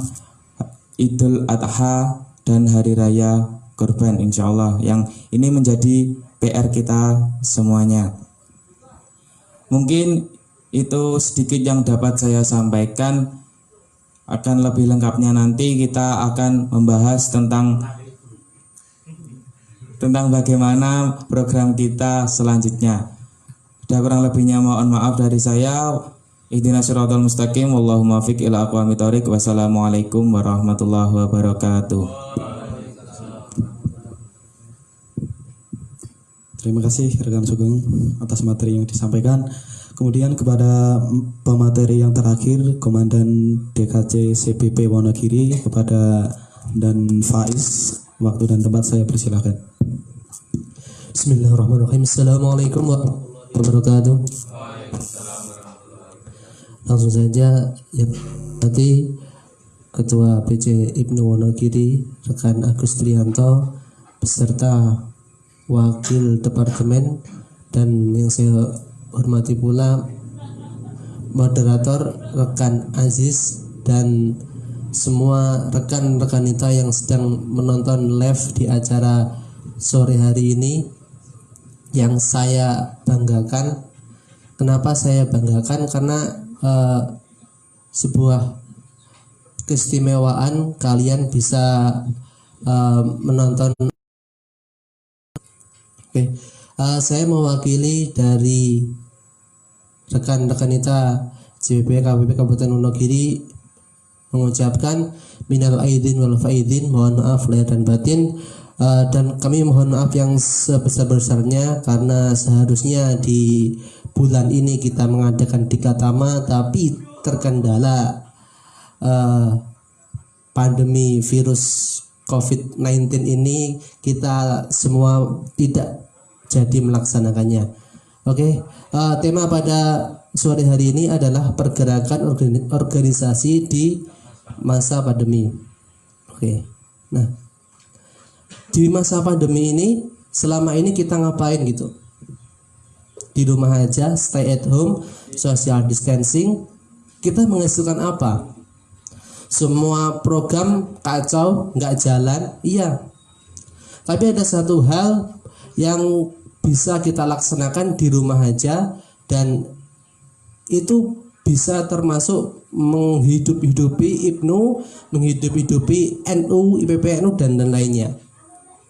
Idul Adha dan Hari Raya Kurban, insya Allah. Yang ini menjadi PR kita semuanya. Mungkin itu sedikit yang dapat saya sampaikan. Akan lebih lengkapnya nanti kita akan membahas tentang bagaimana program kita selanjutnya. Sudah kurang lebihnya mohon maaf dari saya. Ihdinas siratal mustaqim, wallahu muwaffiq ila aqwamit thoriq. Wassalamualaikum warahmatullahi wabarakatuh. Terima kasih rekan Sugeng atas materi yang disampaikan. Kemudian kepada pemateri yang terakhir, Komandan DKC CPP Wonogiri kepada dan Faiz, waktu dan tempat saya persilakan. Bismillahirrahmanirrahim. Assalamualaikum warahmatullahi wabarakatuh. Langsung saja ya, tadi Ketua PC IPNU Wonogiri rekan Agus Trianto beserta Wakil Departemen dan yang saya hormati pula moderator rekan Aziz dan semua rekan-rekan kita yang sedang menonton live di acara sore hari ini. Yang saya banggakan, kenapa saya banggakan? Karena sebuah keistimewaan kalian bisa menonton. Oke. Saya mewakili dari rekan-rekan kita JPP KPP Kabupaten Wonogiri mengucapkan minal aidin wal faidin, mohon maaf lahir dan batin, dan kami mohon maaf yang sebesar-besarnya karena seharusnya di bulan ini kita mengadakan dikatama, tapi terkendala pandemi virus COVID-19 ini, kita semua tidak jadi melaksanakannya. Oke, tema pada sore hari ini adalah pergerakan organisasi di masa pandemi. Oke, nah di masa pandemi ini selama ini kita ngapain gitu? Di rumah aja, stay at home, social distancing. Kita menghasilkan apa? Semua program kacau, nggak jalan, iya. Tapi ada satu hal yang bisa kita laksanakan di rumah aja, dan itu bisa termasuk menghidup-hidupi IPNU, menghidup-hidupi NU, IPPNU, dan lainnya.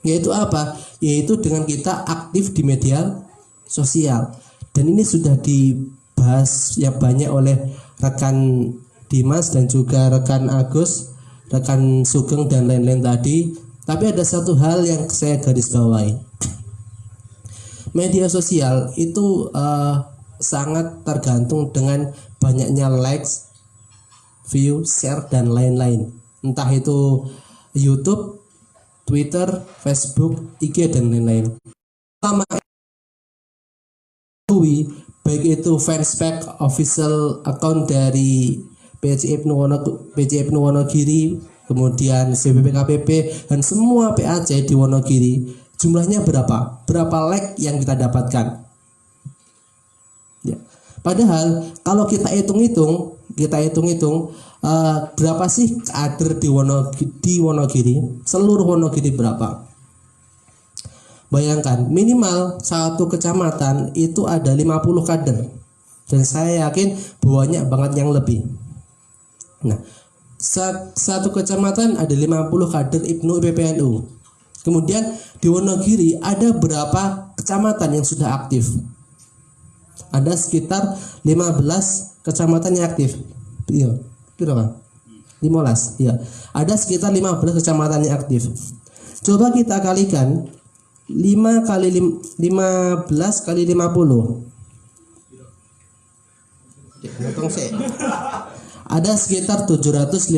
Yaitu apa? Yaitu dengan kita aktif di media sosial. Dan ini sudah dibahas ya banyak oleh rekan Dimas dan juga rekan Agus, rekan Sugeng dan lain-lain tadi. Tapi ada satu hal yang saya garis bawahi. Media sosial itu sangat tergantung dengan banyaknya likes, view, share, dan lain-lain. Entah itu YouTube, Twitter, Facebook, IG, dan lain-lain. Sama baik itu fanspage official account dari PCI IPNU Wonogiri, kemudian CPP KPP, dan semua PAC di Wonogiri, jumlahnya berapa? Berapa like yang kita dapatkan? Ya. Padahal kalau kita hitung-hitung berapa sih kader di Wonogiri? Seluruh Wonogiri berapa? Bayangkan minimal satu kecamatan itu ada 50 kader, dan saya yakin banyak banget yang lebih. Nah, satu kecamatan ada 50 kader IPNU IPPNU. Kemudian di Wonogiri ada berapa kecamatan yang sudah aktif? Ada sekitar 15 kecamatan yang aktif. Iya, berapa? 15. Iya. Ada sekitar 15 kecamatan yang aktif. Coba kita kalikan 15 kali 50. Hitung sih. Ada sekitar 750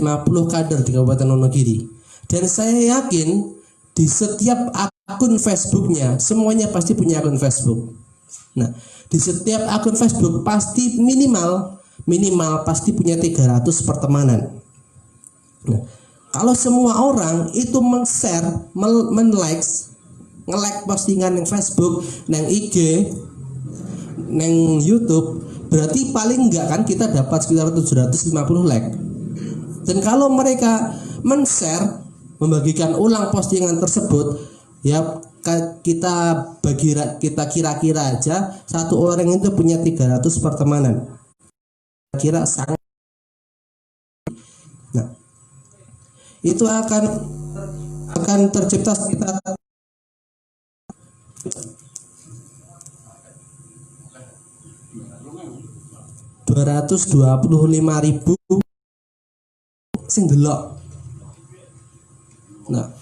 kader di Kabupaten Wonogiri. Dan saya yakin di setiap akun Facebooknya, semuanya pasti punya akun Facebook. Nah, di setiap akun Facebook pasti minimal pasti punya 300 pertemanan. Nah, kalau semua orang itu men-share, men-likes, nge-like postingan yang Facebook, yang IG, yang YouTube, berarti paling enggak kan kita dapat sekitar 750 like. Dan kalau mereka men-share, membagikan ulang postingan tersebut, ya kita kira-kira aja satu orang itu punya 300 pertemanan. Kira sangat. Nah, itu akan tercipta sekitar 225.000 sing delok. Nah,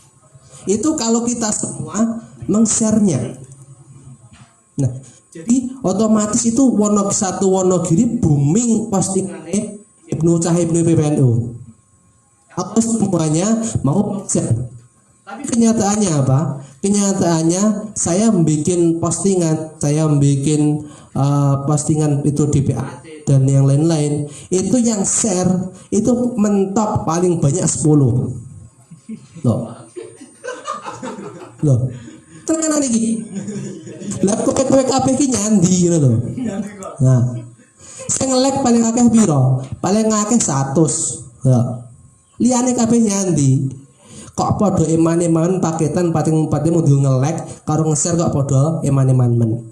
itu kalau kita semua meng-share-nya. Nah, jadi otomatis itu Wonogiri booming postingannya IPNU PPNU. Atau semuanya mau share. Tapi kenyataannya apa? Kenyataannya saya membuat postingan itu di PAT dan yang lain-lain, itu yang share itu mentok paling banyak 10. Loh. Tenan iki. Lah kowe kabeh iki nyandi ngono lho. Nah. Sing nge-like paling akeh piro? Paling akeh 100. Ya. Liyane kabeh nyandi. Kok padha eman-eman paketan pating-pating mau nge-like karo nge-share kok padha eman-eman men.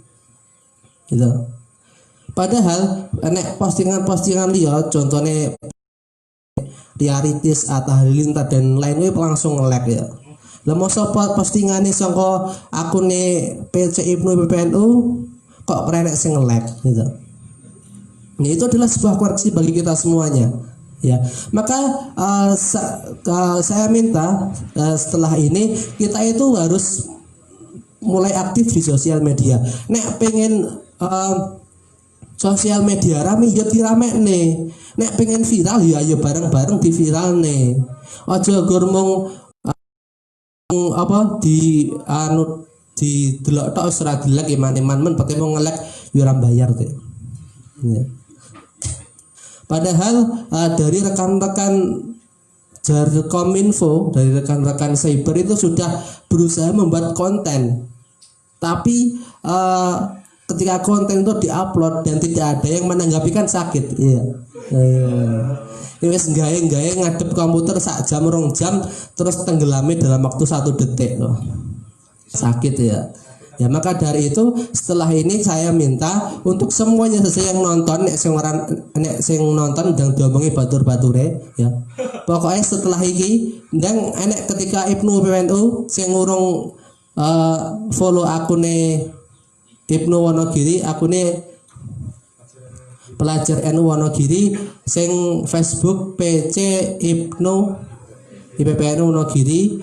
Gitu. Padahal nek postingan-postingan liya contohnya Riaritis, Atta Halilintar dan lainnya langsung nge-like ya. Lah mosok postingane saka akune PC Ibnu PPNU kok kerenek sing nge-lag gitu. Nah, itu adalah sebuah koreksi bagi kita semuanya. Ya, maka saya minta setelah ini kita itu harus mulai aktif di sosial media. Nek pengen sosial media rame ya diramekne. Nek pengen viral ya ayo bareng-bareng di viral nih. Aja gurmung apa di anu di delok tok ora dilek iman-iman men pakai mau ngelek yo ora bayar teh. Ya. Padahal dari rekan-rekan Jarkominfo, dari rekan-rekan cyber itu sudah berusaha membuat konten. Tapi ketika konten itu diupload dan tidak ada yang menanggapi kan sakit. Iya. Ini wis gawe-gawe ngadep komputer sak jam 2 jam terus tenggelami dalam waktu 1 detik loh. Sakit ya. Ya maka dari itu setelah ini saya minta untuk semuanya sesuai yang nonton nek sing nonton dan diomongi batur-bature ya. Pokoknya setelah iki ndang enek ketika Ibnu PPNU sing ngurung follow akune Ibnu Wonogiri, akune pelajar NU Wonogiri sing Facebook PC Ibnu IPPNU Wonogiri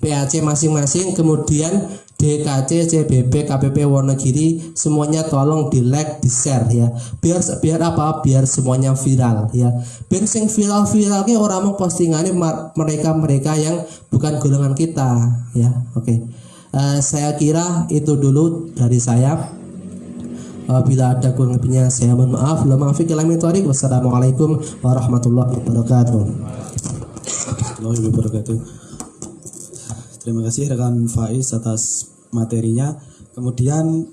PAC masing-masing, kemudian DKC, CBB, KPP Wonogiri semuanya tolong di like, di share ya. Biar apa? Biar semuanya viral ya. Biar sing viral-viralnya orang mau postingannya mereka yang bukan golongan kita ya. Oke. Saya kira itu dulu dari saya. Bila ada kurang lebihnya saya mohon maaf. Wassalamualaikum warahmatullahi wabarakatuh. Warahmatullahi wabarakatuh. Terima kasih rekan Faiz atas materinya. Kemudian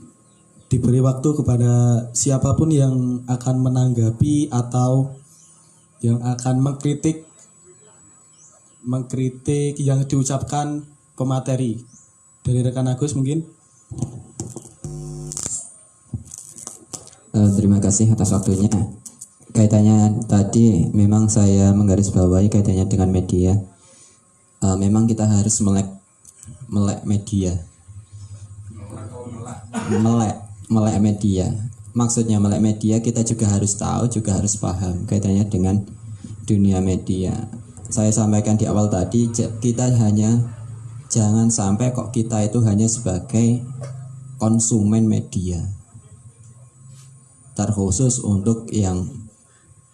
diberi waktu kepada siapapun yang akan menanggapi atau yang akan mengkritik yang diucapkan pemateri. Dari rekan Agus mungkin. Terima kasih atas waktunya. Kaitannya tadi memang saya menggarisbawahi kaitannya dengan media. Memang kita harus melek media. Melek media. Maksudnya melek media kita juga harus tahu, juga harus paham kaitannya dengan dunia media. Saya sampaikan di awal tadi, kita jangan sampai kok kita itu hanya sebagai konsumen media. Terkhusus untuk yang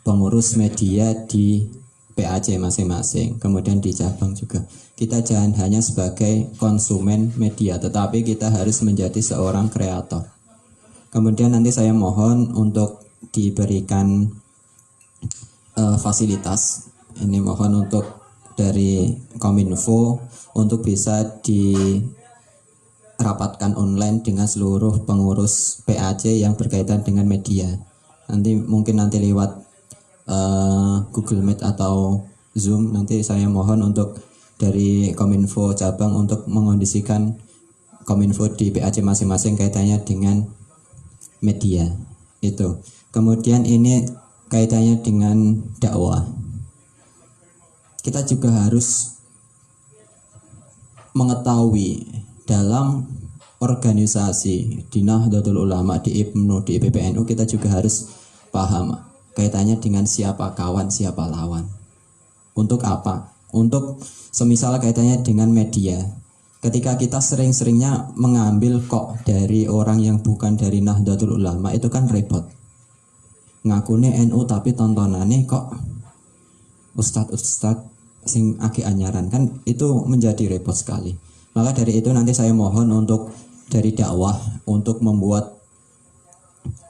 pengurus media di PAC masing-masing, kemudian di cabang juga. Kita jangan hanya sebagai konsumen media, tetapi kita harus menjadi seorang kreator. Kemudian nanti saya mohon untuk diberikan fasilitas. Ini mohon untuk dari Kominfo untuk bisa dirapatkan online dengan seluruh pengurus PAC yang berkaitan dengan media. Mungkin nanti lewat Google Meet atau Zoom, nanti saya mohon untuk dari Kominfo cabang untuk mengondisikan Kominfo di PAC masing-masing kaitannya dengan media itu. Kemudian ini kaitannya dengan dakwah. Kita juga harus mengetahui dalam organisasi di Nahdlatul Ulama, di IPNU, di IPPNU, kita juga harus paham kaitannya dengan siapa kawan, siapa lawan. Untuk apa? Untuk semisal kaitannya dengan media. Ketika kita sering-seringnya mengambil kok dari orang yang bukan dari Nahdlatul Ulama, itu kan repot. Ngakune NU tapi tontonannya kok ustadz sing agi anyaran, kan itu menjadi repot sekali. Maka dari itu nanti saya mohon untuk dari dakwah untuk membuat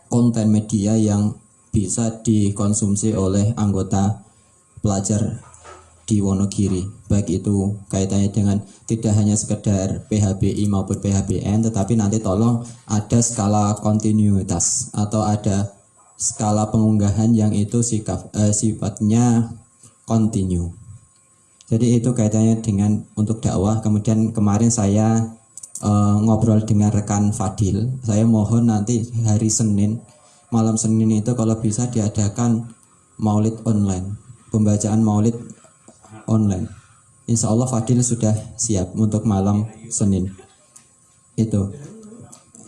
konten media yang bisa dikonsumsi oleh anggota pelajar di Wonogiri, baik itu kaitannya dengan tidak hanya sekedar PHBI maupun PHBN, tetapi nanti tolong ada skala kontinuitas atau ada skala pengunggahan yang itu sifatnya kontinu. Jadi itu kaitannya dengan untuk dakwah. Kemudian kemarin saya ngobrol dengan rekan Fadil, saya mohon nanti hari Senin, malam Senin itu kalau bisa diadakan maulid online, pembacaan maulid online insya Allah Fadil sudah siap untuk malam Senin. Itu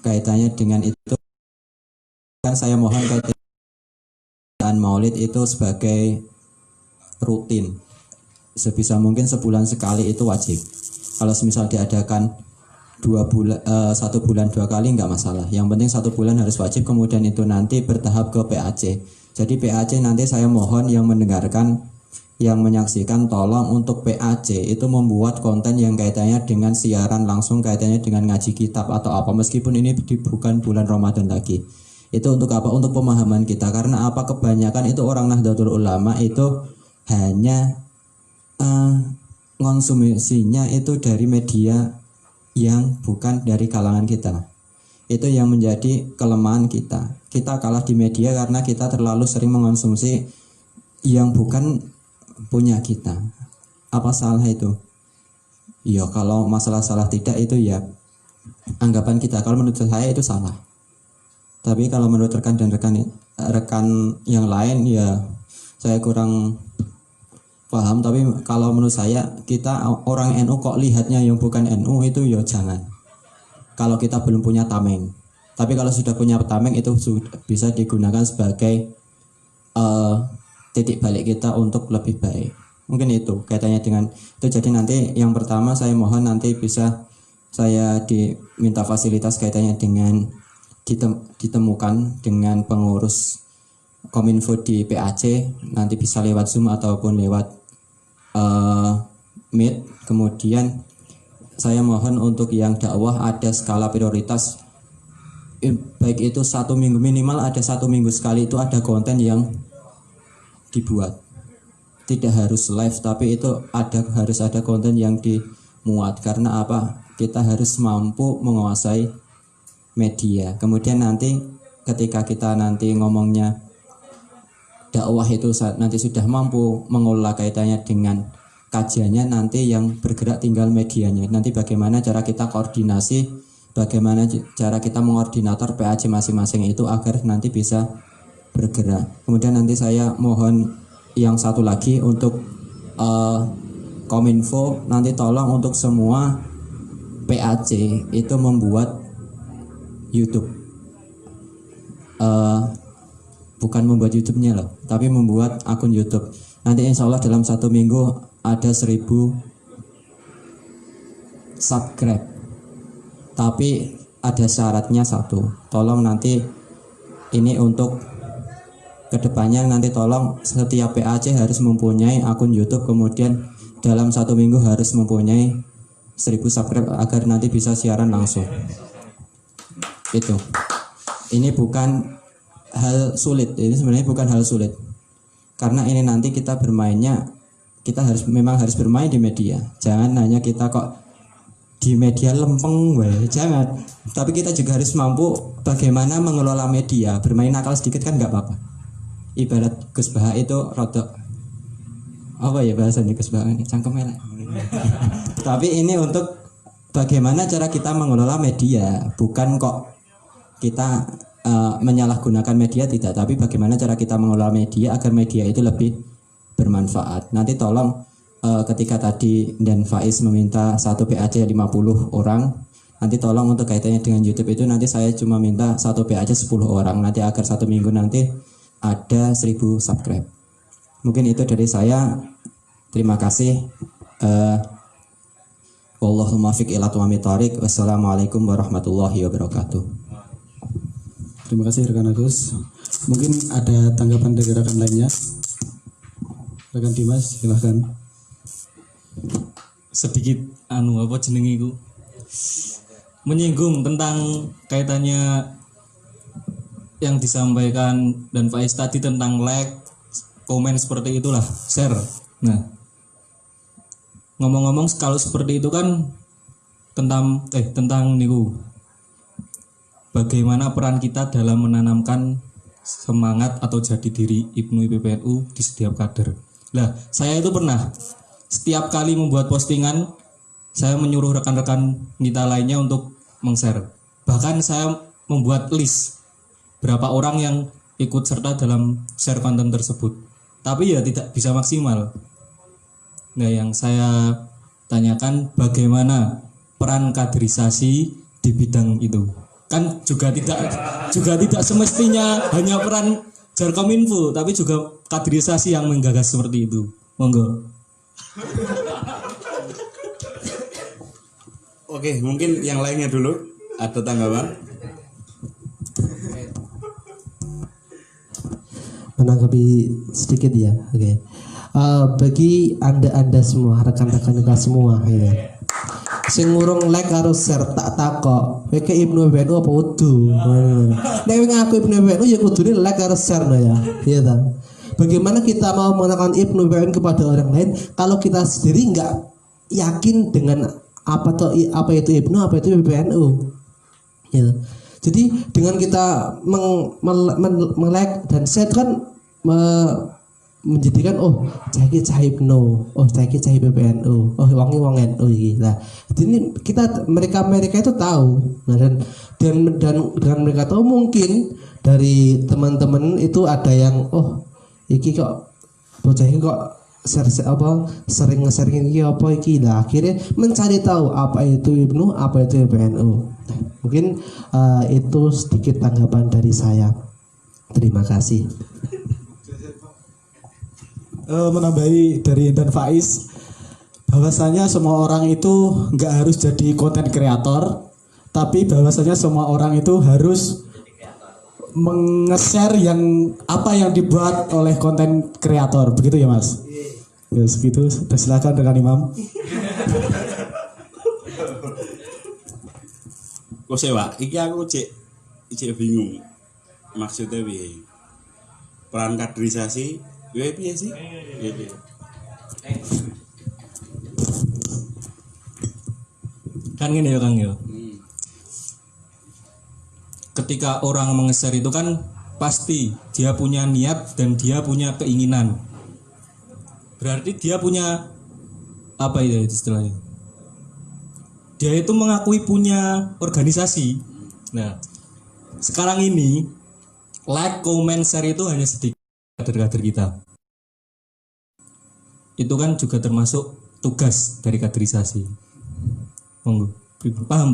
kaitannya dengan itu kan saya mohon kaitan Maulid itu sebagai rutin, sebisa mungkin sebulan sekali itu wajib. Kalau semisal diadakan 1 bulan 2 kali nggak masalah. Yang penting 1 bulan harus wajib, kemudian itu nanti bertahap ke PAC. Jadi PAC nanti saya mohon yang mendengarkan, yang menyaksikan, tolong untuk PAC itu membuat konten yang kaitannya dengan siaran langsung, kaitannya dengan ngaji kitab atau apa, meskipun ini bukan bulan Ramadan lagi. Itu untuk apa? Untuk pemahaman kita. Karena apa? Kebanyakan itu orang Nahdlatul Ulama itu hanya konsumsinya itu dari media yang bukan dari kalangan kita. Itu yang menjadi kelemahan kita. Kita kalah di media karena kita terlalu sering mengonsumsi yang bukan punya kita. Apa salah itu? Ya kalau masalah salah tidak itu ya anggapan kita. Kalau menurut saya itu salah. Tapi kalau menurut rekan dan rekan yang lain ya saya kurang paham. Tapi kalau menurut saya, kita orang NU kok lihatnya yang bukan NU itu ya jangan. Kalau kita belum punya tameng. Tapi kalau sudah punya tameng itu bisa digunakan sebagai titik balik kita untuk lebih baik. Mungkin itu kaitannya dengan itu. Jadi nanti yang pertama saya mohon nanti bisa saya diminta fasilitas kaitannya dengan ditemukan dengan pengurus Kominfo di PAC, nanti bisa lewat Zoom ataupun lewat Meet. Kemudian saya mohon untuk yang dakwah ada skala prioritas, baik itu 1 minggu, minimal ada 1 minggu sekali itu ada konten yang dibuat. Tidak harus live, tapi itu harus ada konten yang dimuat. Karena apa? Kita harus mampu menguasai media. Kemudian nanti ketika kita nanti ngomongnya dakwah itu nanti sudah mampu mengolah kaitannya dengan kajiannya, nanti yang bergerak tinggal medianya. Nanti bagaimana cara kita koordinasi, bagaimana cara kita mengordinator PAC masing-masing itu agar nanti bisa bergerak. Kemudian nanti saya mohon yang satu lagi untuk Kominfo, nanti tolong untuk semua PAC itu membuat YouTube. Bukan membuat YouTube-nya loh, tapi membuat akun YouTube. Nanti insya Allah dalam 1 minggu ada 1000 subscribe. Tapi ada syaratnya satu. Tolong nanti ini untuk kedepannya nanti tolong setiap PAC harus mempunyai akun YouTube. Kemudian dalam 1 minggu harus mempunyai 1000 subscribe agar nanti bisa siaran langsung. Itu. Ini bukan hal sulit, ini sebenarnya bukan hal sulit, karena ini nanti kita bermainnya, kita memang harus bermain di media. Jangan hanya kita kok di media lempeng, jangan. Tapi kita juga harus mampu bagaimana mengelola media. Bermain nakal sedikit kan nggak apa-apa. Ibarat Gus Baha itu rodok apa ya bahasanya Gus Baha ini cangkem elek. Tapi ini untuk bagaimana cara kita mengelola media, bukan kok kita menyalahgunakan media, tidak, tapi bagaimana cara kita mengelola media agar media itu lebih bermanfaat. Nanti tolong ketika tadi dan Faiz meminta 1 PAC 50 orang, nanti tolong untuk kaitannya dengan YouTube itu nanti saya cuma minta 1 PAC 10 orang, nanti agar 1 minggu nanti ada 1000 subscribe. Mungkin itu dari saya. Terima kasih. Wallahu muwaffiq ila aqwamit thoriq. Wassalamualaikum warahmatullahi wabarakatuh. Terima kasih rekan Agus. Mungkin ada tanggapan dari rekan lainnya. Rekan Dimas, silahkan. Sedikit apa jenengiku menyinggung tentang kaitannya yang disampaikan dan Faiz tadi tentang like, komen seperti itulah, share. Nah, ngomong-ngomong kalau seperti itu kan tentang niku, bagaimana peran kita dalam menanamkan semangat atau jati diri IPNU IPPNU di setiap kader. Lah, saya itu pernah setiap kali membuat postingan, saya menyuruh rekan-rekan kita lainnya untuk meng-share. Bahkan saya membuat list berapa orang yang ikut serta dalam share konten tersebut. Tapi ya tidak bisa maksimal. Nah, yang saya tanyakan bagaimana peran kaderisasi di bidang itu. Kan juga tidak semestinya hanya peran Jarkominfo, tapi juga kaderisasi yang menggagas seperti itu. Monggo. Oke, mungkin yang lainnya dulu ada tanggapan. Menanggapi sedikit ya, oke. Bagi anda semua, rekan-rekan kita semua, ya. Sing ngurung like karo share tak takok, kowe Ibnu PBNU apa udu? Nek ngaku Ibnu PBNU ya kudune like karo share no ya. Iya ta. Bagaimana kita mau mengenalkan Ibnu PBNU kepada orang lain kalau kita sendiri nggak yakin dengan apa itu Ibnu, apa itu PBNU? Ya. Jadi dengan kita like dan share kan menjadikan cah Ibnu, cah PBNU, wong NU iki. Nah, jadi mereka itu tahu. Nah, dan dengan mereka tahu mungkin dari teman-teman itu ada yang iki kok bocah iki kok sering nge-sharing iki apa iki. Nah, akhirnya mencari tahu apa itu Ibnu, apa itu PBNU. Nah, mungkin itu sedikit tanggapan dari saya. Terima kasih. Menambahi dari Intan Faiz, bahwasanya semua orang itu nggak harus jadi konten kreator, tapi bahwasanya semua orang itu harus meng-share apa yang dibuat oleh konten kreator, begitu ya Mas? Ya segitu, silakan rekan Imam. Kok sewa? Iki aku cek bingung. Maksudnya piye? Peran kaderisasi piye sih? Piye? Kan gini ya Kang ya. Ketika orang meng-share itu kan pasti dia punya niat dan dia punya keinginan. Berarti dia punya apa ya istilahnya? Dia itu mengakui punya organisasi. Nah, sekarang ini like, comment, share itu hanya sedikit kader-kader kita. Itu kan juga termasuk tugas dari kaderisasi. Monggo. Paham.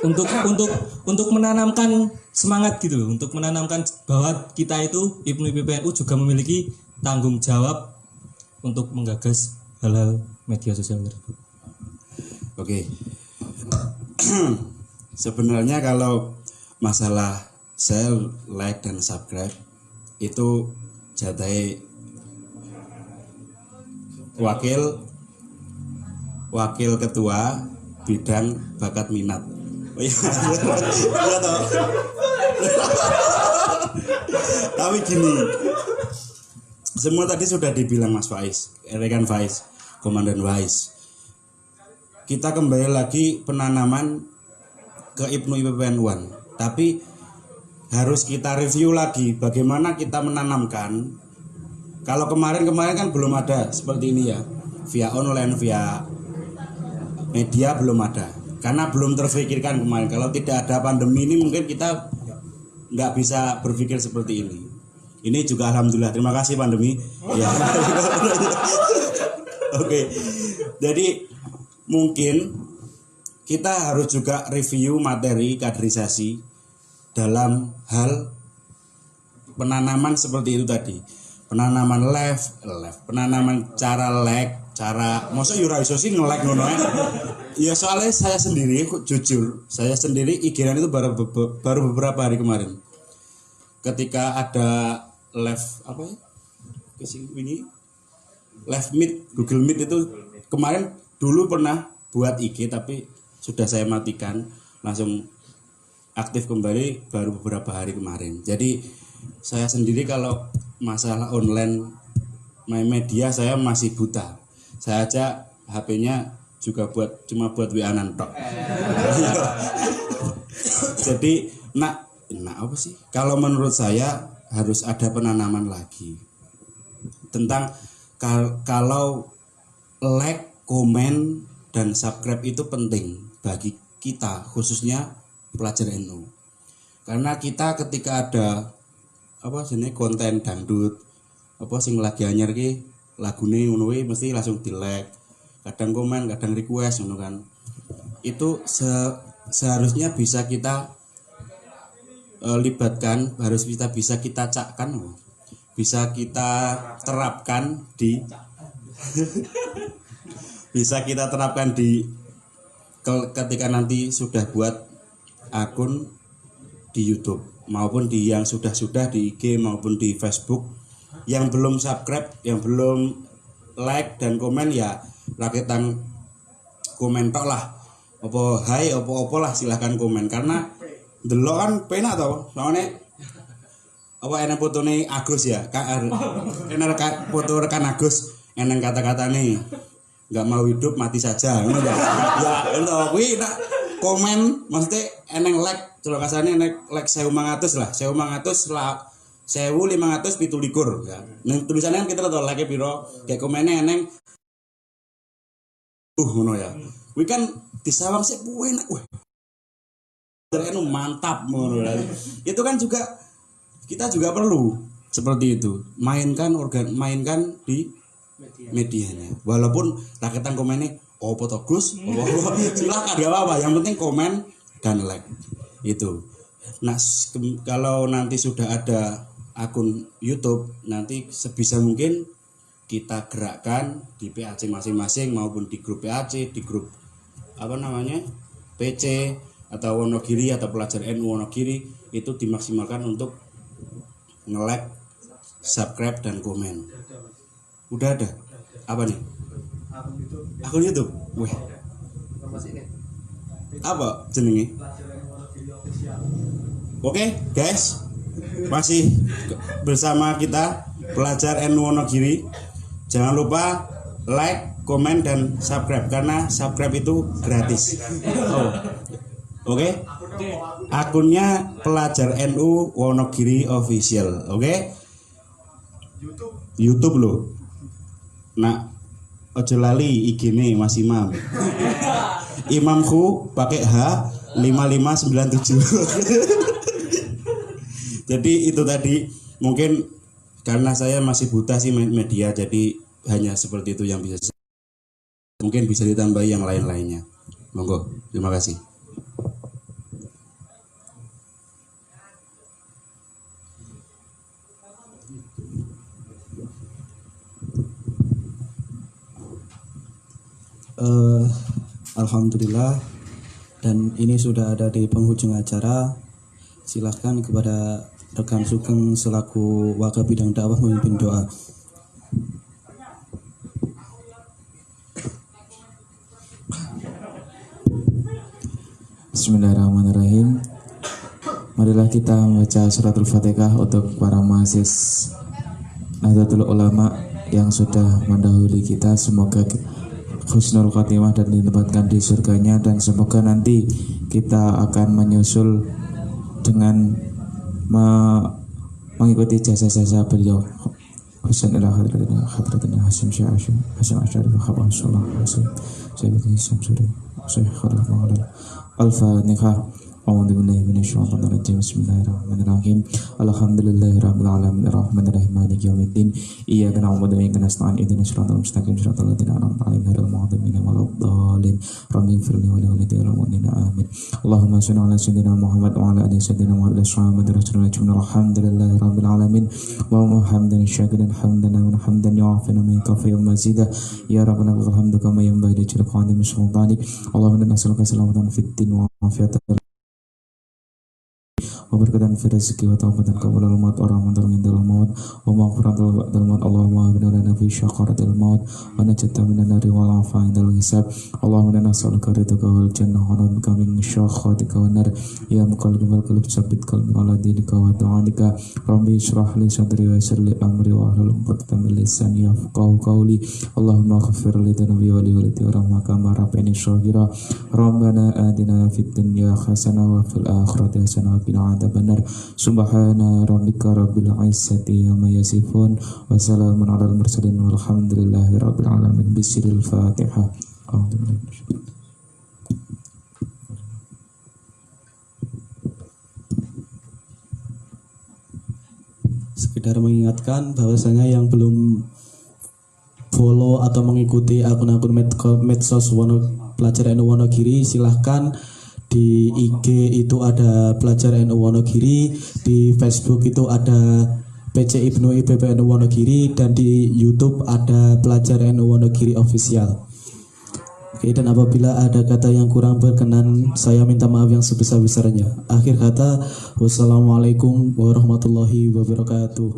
Untuk menanamkan semangat gitu, untuk menanamkan bahwa kita itu Ibnu PBNU juga memiliki tanggung jawab untuk menggagas hal-hal media sosial tersebut. Oke. Sebenarnya kalau masalah share, like dan subscribe itu jatah wakil ketua bidang bakat minat. Oh iya. Iya toh. Tapi gini, semua tadi sudah dibilang Mas Faiz, rekan Faiz, Komandan Faiz. Kita kembali lagi penanaman ke Ibnu PBNU-an, tapi harus kita review lagi bagaimana kita menanamkan. Kalau kemarin kan belum ada seperti ini ya, via online, via media belum ada, karena belum terfikirkan kemarin. Kalau tidak ada pandemi ini mungkin kita nggak bisa berpikir seperti ini. Ini juga alhamdulillah, terima kasih pandemi. Ya. Oke, jadi mungkin kita harus juga review materi kaderisasi dalam hal penanaman seperti itu tadi. Penanaman live, penanaman cara like, cara masa yura iso sih nge-like ngono ya. Ya soalnya saya sendiri jujur, saya sendiri IG-an itu baru beberapa hari kemarin. Ketika ada live apa ya? Ini live meet, Google Meet itu kemarin dulu pernah buat IG tapi sudah saya matikan, langsung aktif kembali baru beberapa hari kemarin. Jadi saya sendiri kalau masalah online media saya masih buta. Saya aja HP-nya juga cuma buat WA-an tok. Jadi nak apa sih? Kalau menurut saya harus ada penanaman lagi tentang kalau like, komen dan subscribe itu penting bagi kita, khususnya pelajar NU. Karena kita ketika ada konten dangdut apa sing lagi anyar ki lagune ngono mesti langsung di like. kadang komen, kadang request ngono kan. Itu seharusnya bisa kita libatkan, harus bisa kita cakkan, bisa kita terapkan di bisa kita terapkan di ketika nanti sudah buat akun di YouTube maupun di yang sudah di IG maupun di Facebook. Yang belum subscribe, yang belum like dan komen ya rakitan komen tok lah. Apa hai apa lah silahkan komen karena delok kan penak to. Soalnya apa enak fotone Agus ya. Enak foto rekan Agus eneng kata-kata nih. Enggak mau hidup mati saja ngono ya. Ya lho kuwi tak komen mesti eneng like celok kasane eneng like 1500 lah. 1500 lah 1517 ya. Nang tulisannya kan kita tahu like piro, kayak komennya eneng ngono ya. Kuwi kan disawang sik enak weh. Terus mantap ngono. Itu kan juga kita juga perlu seperti itu. Mainkan di medianya. Walaupun rakyatan komennya opo to Gus, silakan gak apa-apa. Yang penting komen dan like. Itu. Nah, kalau nanti sudah ada akun YouTube, nanti sebisa mungkin kita gerakkan di PAC masing-masing maupun di grup PAC, di grup PC atau Wonogiri atau pelajar NU Wonogiri itu dimaksimalkan untuk nge-like, subscribe dan komen. Udah ada? Apa nih? Akun YouTube. Weh. Apa jenenge? Oke, guys. Masih bersama kita pelajar NU Wonogiri. Jangan lupa like, komen dan subscribe karena subscribe itu gratis. Oke. Akunnya pelajar NU Wonogiri official. Oke. YouTube loh. Nah, ojo lali IG-ne Mas Imam. Imamku pakai H 5597. Jadi itu tadi mungkin karena saya masih buta sih media, jadi hanya seperti itu yang bisa. Mungkin bisa ditambahi yang lain-lainnya. Monggo, terima kasih. Alhamdulillah, dan ini sudah ada di penghujung acara. Silahkan kepada rekan Sugeng selaku wakil bidang dakwah memimpin doa. Bismillahirrahmanirrahim. Marilah kita membaca suratul Fatihah untuk para mahasiswa Nahdlatul Ulama yang sudah mendahului kita. Semoga husnul khotimah dan ditempatkan di surganya, dan semoga nanti kita akan menyusul dengan mengikuti jasa-jasa beliau. Hasan ila hadratina Hasan Syekh Hasan Asy'ari wa khabar sallallahu alaihi wasallam. Sayyidina Samsuri Syekh Khalil Ma'al Al-Fatihah. A'udzu billahi minasyaitonir rajim. Bismillahirrahmanirrahim. Alhamdulillahirabbil alamin arrahmanirrahim maliki yaumiddin. Iyyaka na'budu wa iyyaka nasta'in. Ihdinas siratal mustaqim siratal ladzina an'amta 'alaihim ghairil maghdubi 'alaihim waladdallin. Rabbighfirli wa li walidayya wal mu'minina amin. Allahumma shalli 'ala sayyidina Muhammad wa 'ala ali sayyidina Muhammad wa rasulillah. Alhamdulillahirabbil alamin. Allahumma hamdan syakiran hamdan wa hamdan yu'afina min kafi wa mazida. Ya rabbana lakal hamdu kama yanbaghi li jalali qadimi sultanik. Allahumma inna nas'aluka salamatan fid din wa afiyatan wabarakatuh fi rezeki wa taubatan qabla al-maut wa rahmatan indal maut wa maghfiratan ba'dal maut. Allahumma bina lana fi syaqaratil maut wa najata minan nari wal afa indal hisab. Allahumma nas'aluka ridhaka wal jannah wa na'udzubika min syakhatika wan nar. Ya muqallibal qulub tsabbit qalbi ala dinika wa ta'anika. Rabbi ishrah li sadri wa yassir li amri wa hlul 'uqdatam min lisani yafqahu qawli. Allahumma ighfir li dhanbi wa li walidi wa rahmaka ma rabbani shaghira. Rabbana atina fid dunya hasanah wa fil akhirati hasanah wa qina benar. Subhana rabbika rabbil izzati amma yasifun wa salamun alal mursalin walhamdulillahi rabbil alamin. Bismillahil Fatihah. Sekedar mengingatkan bahwasanya yang belum follow atau mengikuti akun-akun medsos pelajar NU Wonogiri, silahkan. Di IG itu ada pelajar NU Wonogiri, di Facebook itu ada PC Ibnu IPB NU Wonogiri, dan di YouTube ada pelajar NU Wonogiri official. Oke, dan apabila ada kata yang kurang berkenan, saya minta maaf yang sebesar-besarnya. Akhir kata, wassalamualaikum warahmatullahi wabarakatuh.